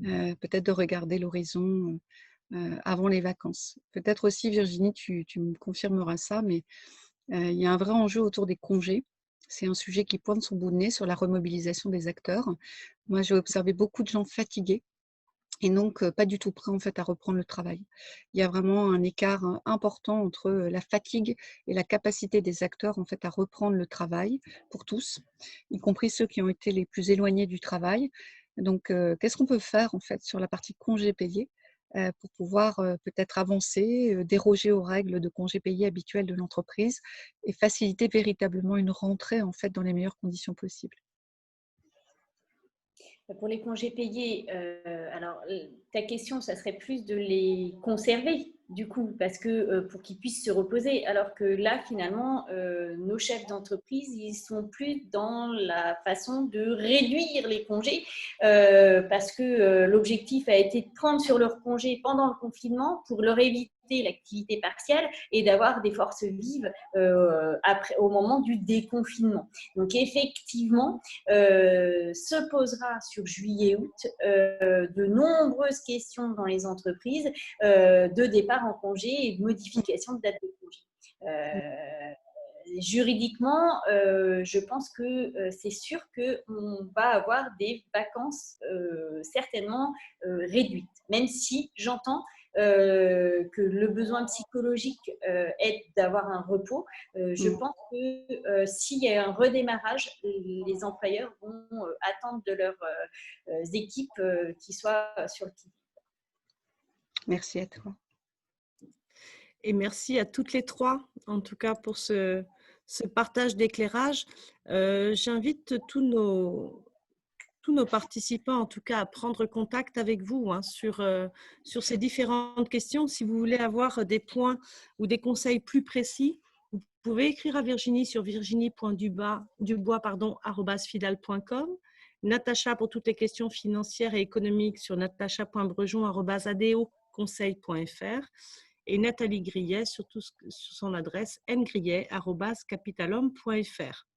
peut-être de regarder l'horizon, avant les vacances. Peut-être aussi Virginie, tu me confirmeras ça, mais il y a un vrai enjeu autour des congés. C'est un sujet qui pointe son bout de nez sur la remobilisation des acteurs. Moi, j'ai observé beaucoup de gens fatigués et donc pas du tout prêts en fait à reprendre le travail. Il y a vraiment un écart important entre la fatigue et la capacité des acteurs en fait à reprendre le travail pour tous, y compris ceux qui ont été les plus éloignés du travail. Donc qu'est-ce qu'on peut faire en fait sur la partie congés payés pour pouvoir peut-être avancer, déroger aux règles de congés payés habituelles de l'entreprise et faciliter véritablement une rentrée en fait dans les meilleures conditions possibles. Pour les congés payés, alors ta question, ça serait plus de les conserver du coup, parce que pour qu'ils puissent se reposer, alors que là, finalement, nos chefs d'entreprise, ils sont plus dans la façon de réduire les congés, parce que l'objectif a été de prendre sur leurs congés pendant le confinement pour leur éviter l'activité partielle et d'avoir des forces vives au moment du déconfinement. Donc effectivement, se posera sur juillet-août de nombreuses questions dans les entreprises de départ en congé et de modification de date de congé. Juridiquement, je pense que c'est sûr qu'on va avoir des vacances certainement réduites, même si j'entends que le besoin psychologique est d'avoir un repos, je pense que s'il y a un redémarrage, les employeurs vont attendre de leurs équipes qui soient sur le qui-vive. Merci à toi. Et merci à toutes les trois, en tout cas, pour ce partage d'éclairage. J'invite tous nos participants, en tout cas, à prendre contact avec vous sur ces différentes questions. Si vous voulez avoir des points ou des conseils plus précis, vous pouvez écrire à Virginie sur virginie.dubois@fidal.com, Natacha pour toutes les questions financières et économiques sur natacha.brejon@adeoconseil.fr et Nathalie Grillet sur son adresse ngrillet@capitalhomme.fr.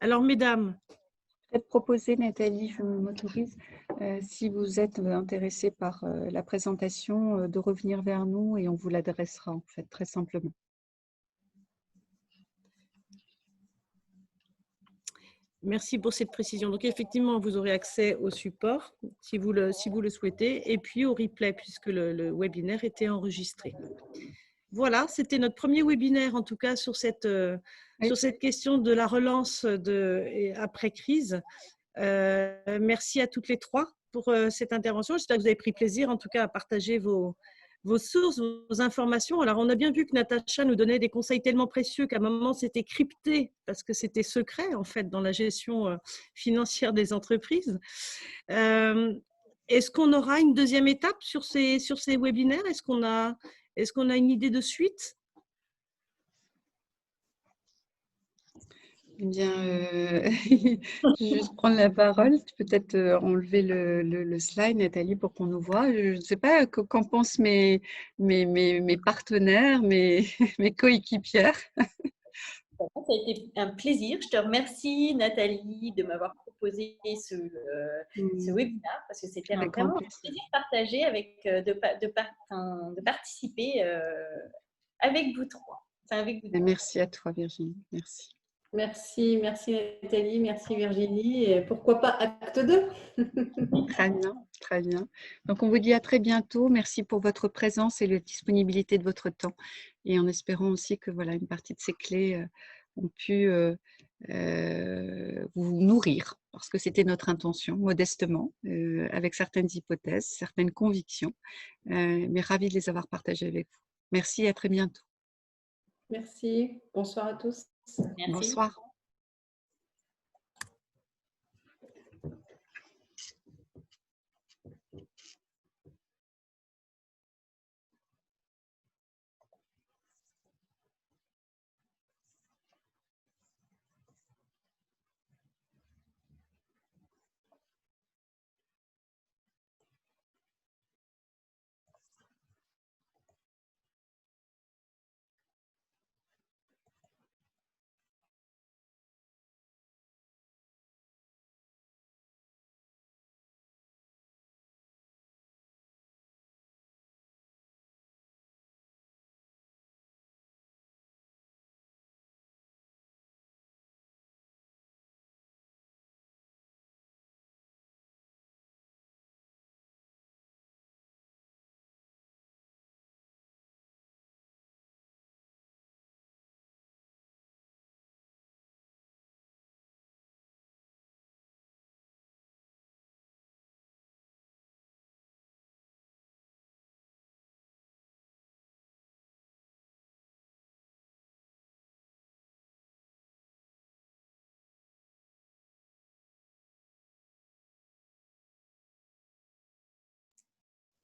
Alors, mesdames, Peut-être proposer, Nathalie, je m'autorise, si vous êtes intéressé par la présentation, de revenir vers nous et on vous l'adressera, en fait, très simplement. merci pour cette précision. Donc, effectivement, vous aurez accès au support si vous le souhaitez et puis au replay puisque le webinaire était enregistré. Voilà, c'était notre premier webinaire, en tout cas, sur cette question de la relance après crise. Merci à toutes les trois pour cette intervention. J'espère que vous avez pris plaisir, en tout cas, à partager vos sources, vos informations. Alors, on a bien vu que Natacha nous donnait des conseils tellement précieux qu'à un moment, c'était crypté parce que c'était secret, en fait, dans la gestion financière des entreprises. Est-ce qu'on aura une deuxième étape sur ces webinaires? Est-ce qu'on a une idée de suite? Eh bien, je vais juste prendre la parole, peut-être enlever le slide, Nathalie, pour qu'on nous voit. Je ne sais pas qu'en pensent mes partenaires, mes coéquipières. Ça a été un plaisir. Je te remercie, Nathalie, de m'avoir proposé ce webinaire parce que c'était vraiment un plaisir partagé de participer avec vous trois. Merci à toi, Virginie. Merci. Merci Nathalie, merci Virginie. Et pourquoi pas acte 2? Très bien, très bien. Donc, on vous dit à très bientôt. Merci pour votre présence et la disponibilité de votre temps. Et en espérant aussi que voilà, une partie de ces clés ont pu vous nourrir, parce que c'était notre intention, modestement, avec certaines hypothèses, certaines convictions. Mais ravie de les avoir partagées avec vous. Merci et à très bientôt. Merci. Bonsoir à tous. Merci. Bonsoir.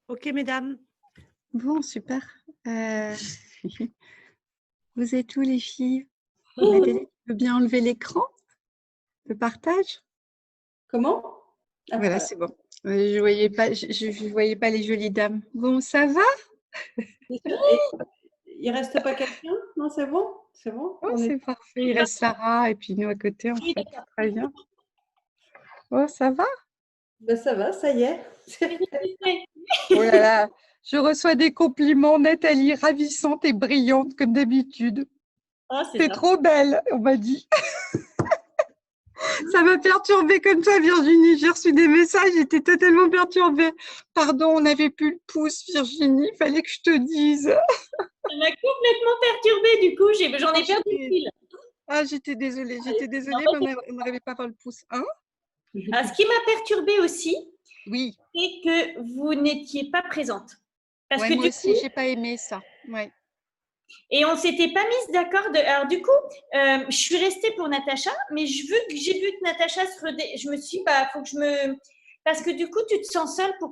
Ok, mesdames. Bon, super. Vous êtes où, les filles? Nathalie, tu peux bien enlever l'écran de partage? Comment? Voilà, c'est bon. Je voyais pas, je voyais pas les jolies dames. Bon, ça va? Il reste pas quelqu'un? Non, c'est bon? C'est bon? Oh, c'est parfait. Il reste Sarah et puis nous à côté, en fait. Très bien. Oh, ça va? Ben, ça va, ça y est. Oh là là, je reçois des compliments, Nathalie, ravissante et brillante comme d'habitude. Oh, c'est trop belle, on m'a dit. ça m'a perturbée comme toi, Virginie. J'ai reçu des messages, j'étais totalement perturbée. Pardon, on n'avait plus le pouce, Virginie. Il fallait que je te dise. Ça m'a complètement perturbée, du coup, j'en ai perdu le fil. Ah, j'étais désolée, mais on n'arrivait pas à voir le pouce. Hein? Ce qui m'a perturbée aussi, oui, c'est que vous n'étiez pas présente. Parce que moi aussi, j'ai pas aimé ça. Ouais. Et on ne s'était pas mise d'accord. Alors, du coup, je suis restée pour Natacha, mais j'ai vu que Natacha je me suis dit, bah, faut que je me. Parce que du coup, tu te sens seule pour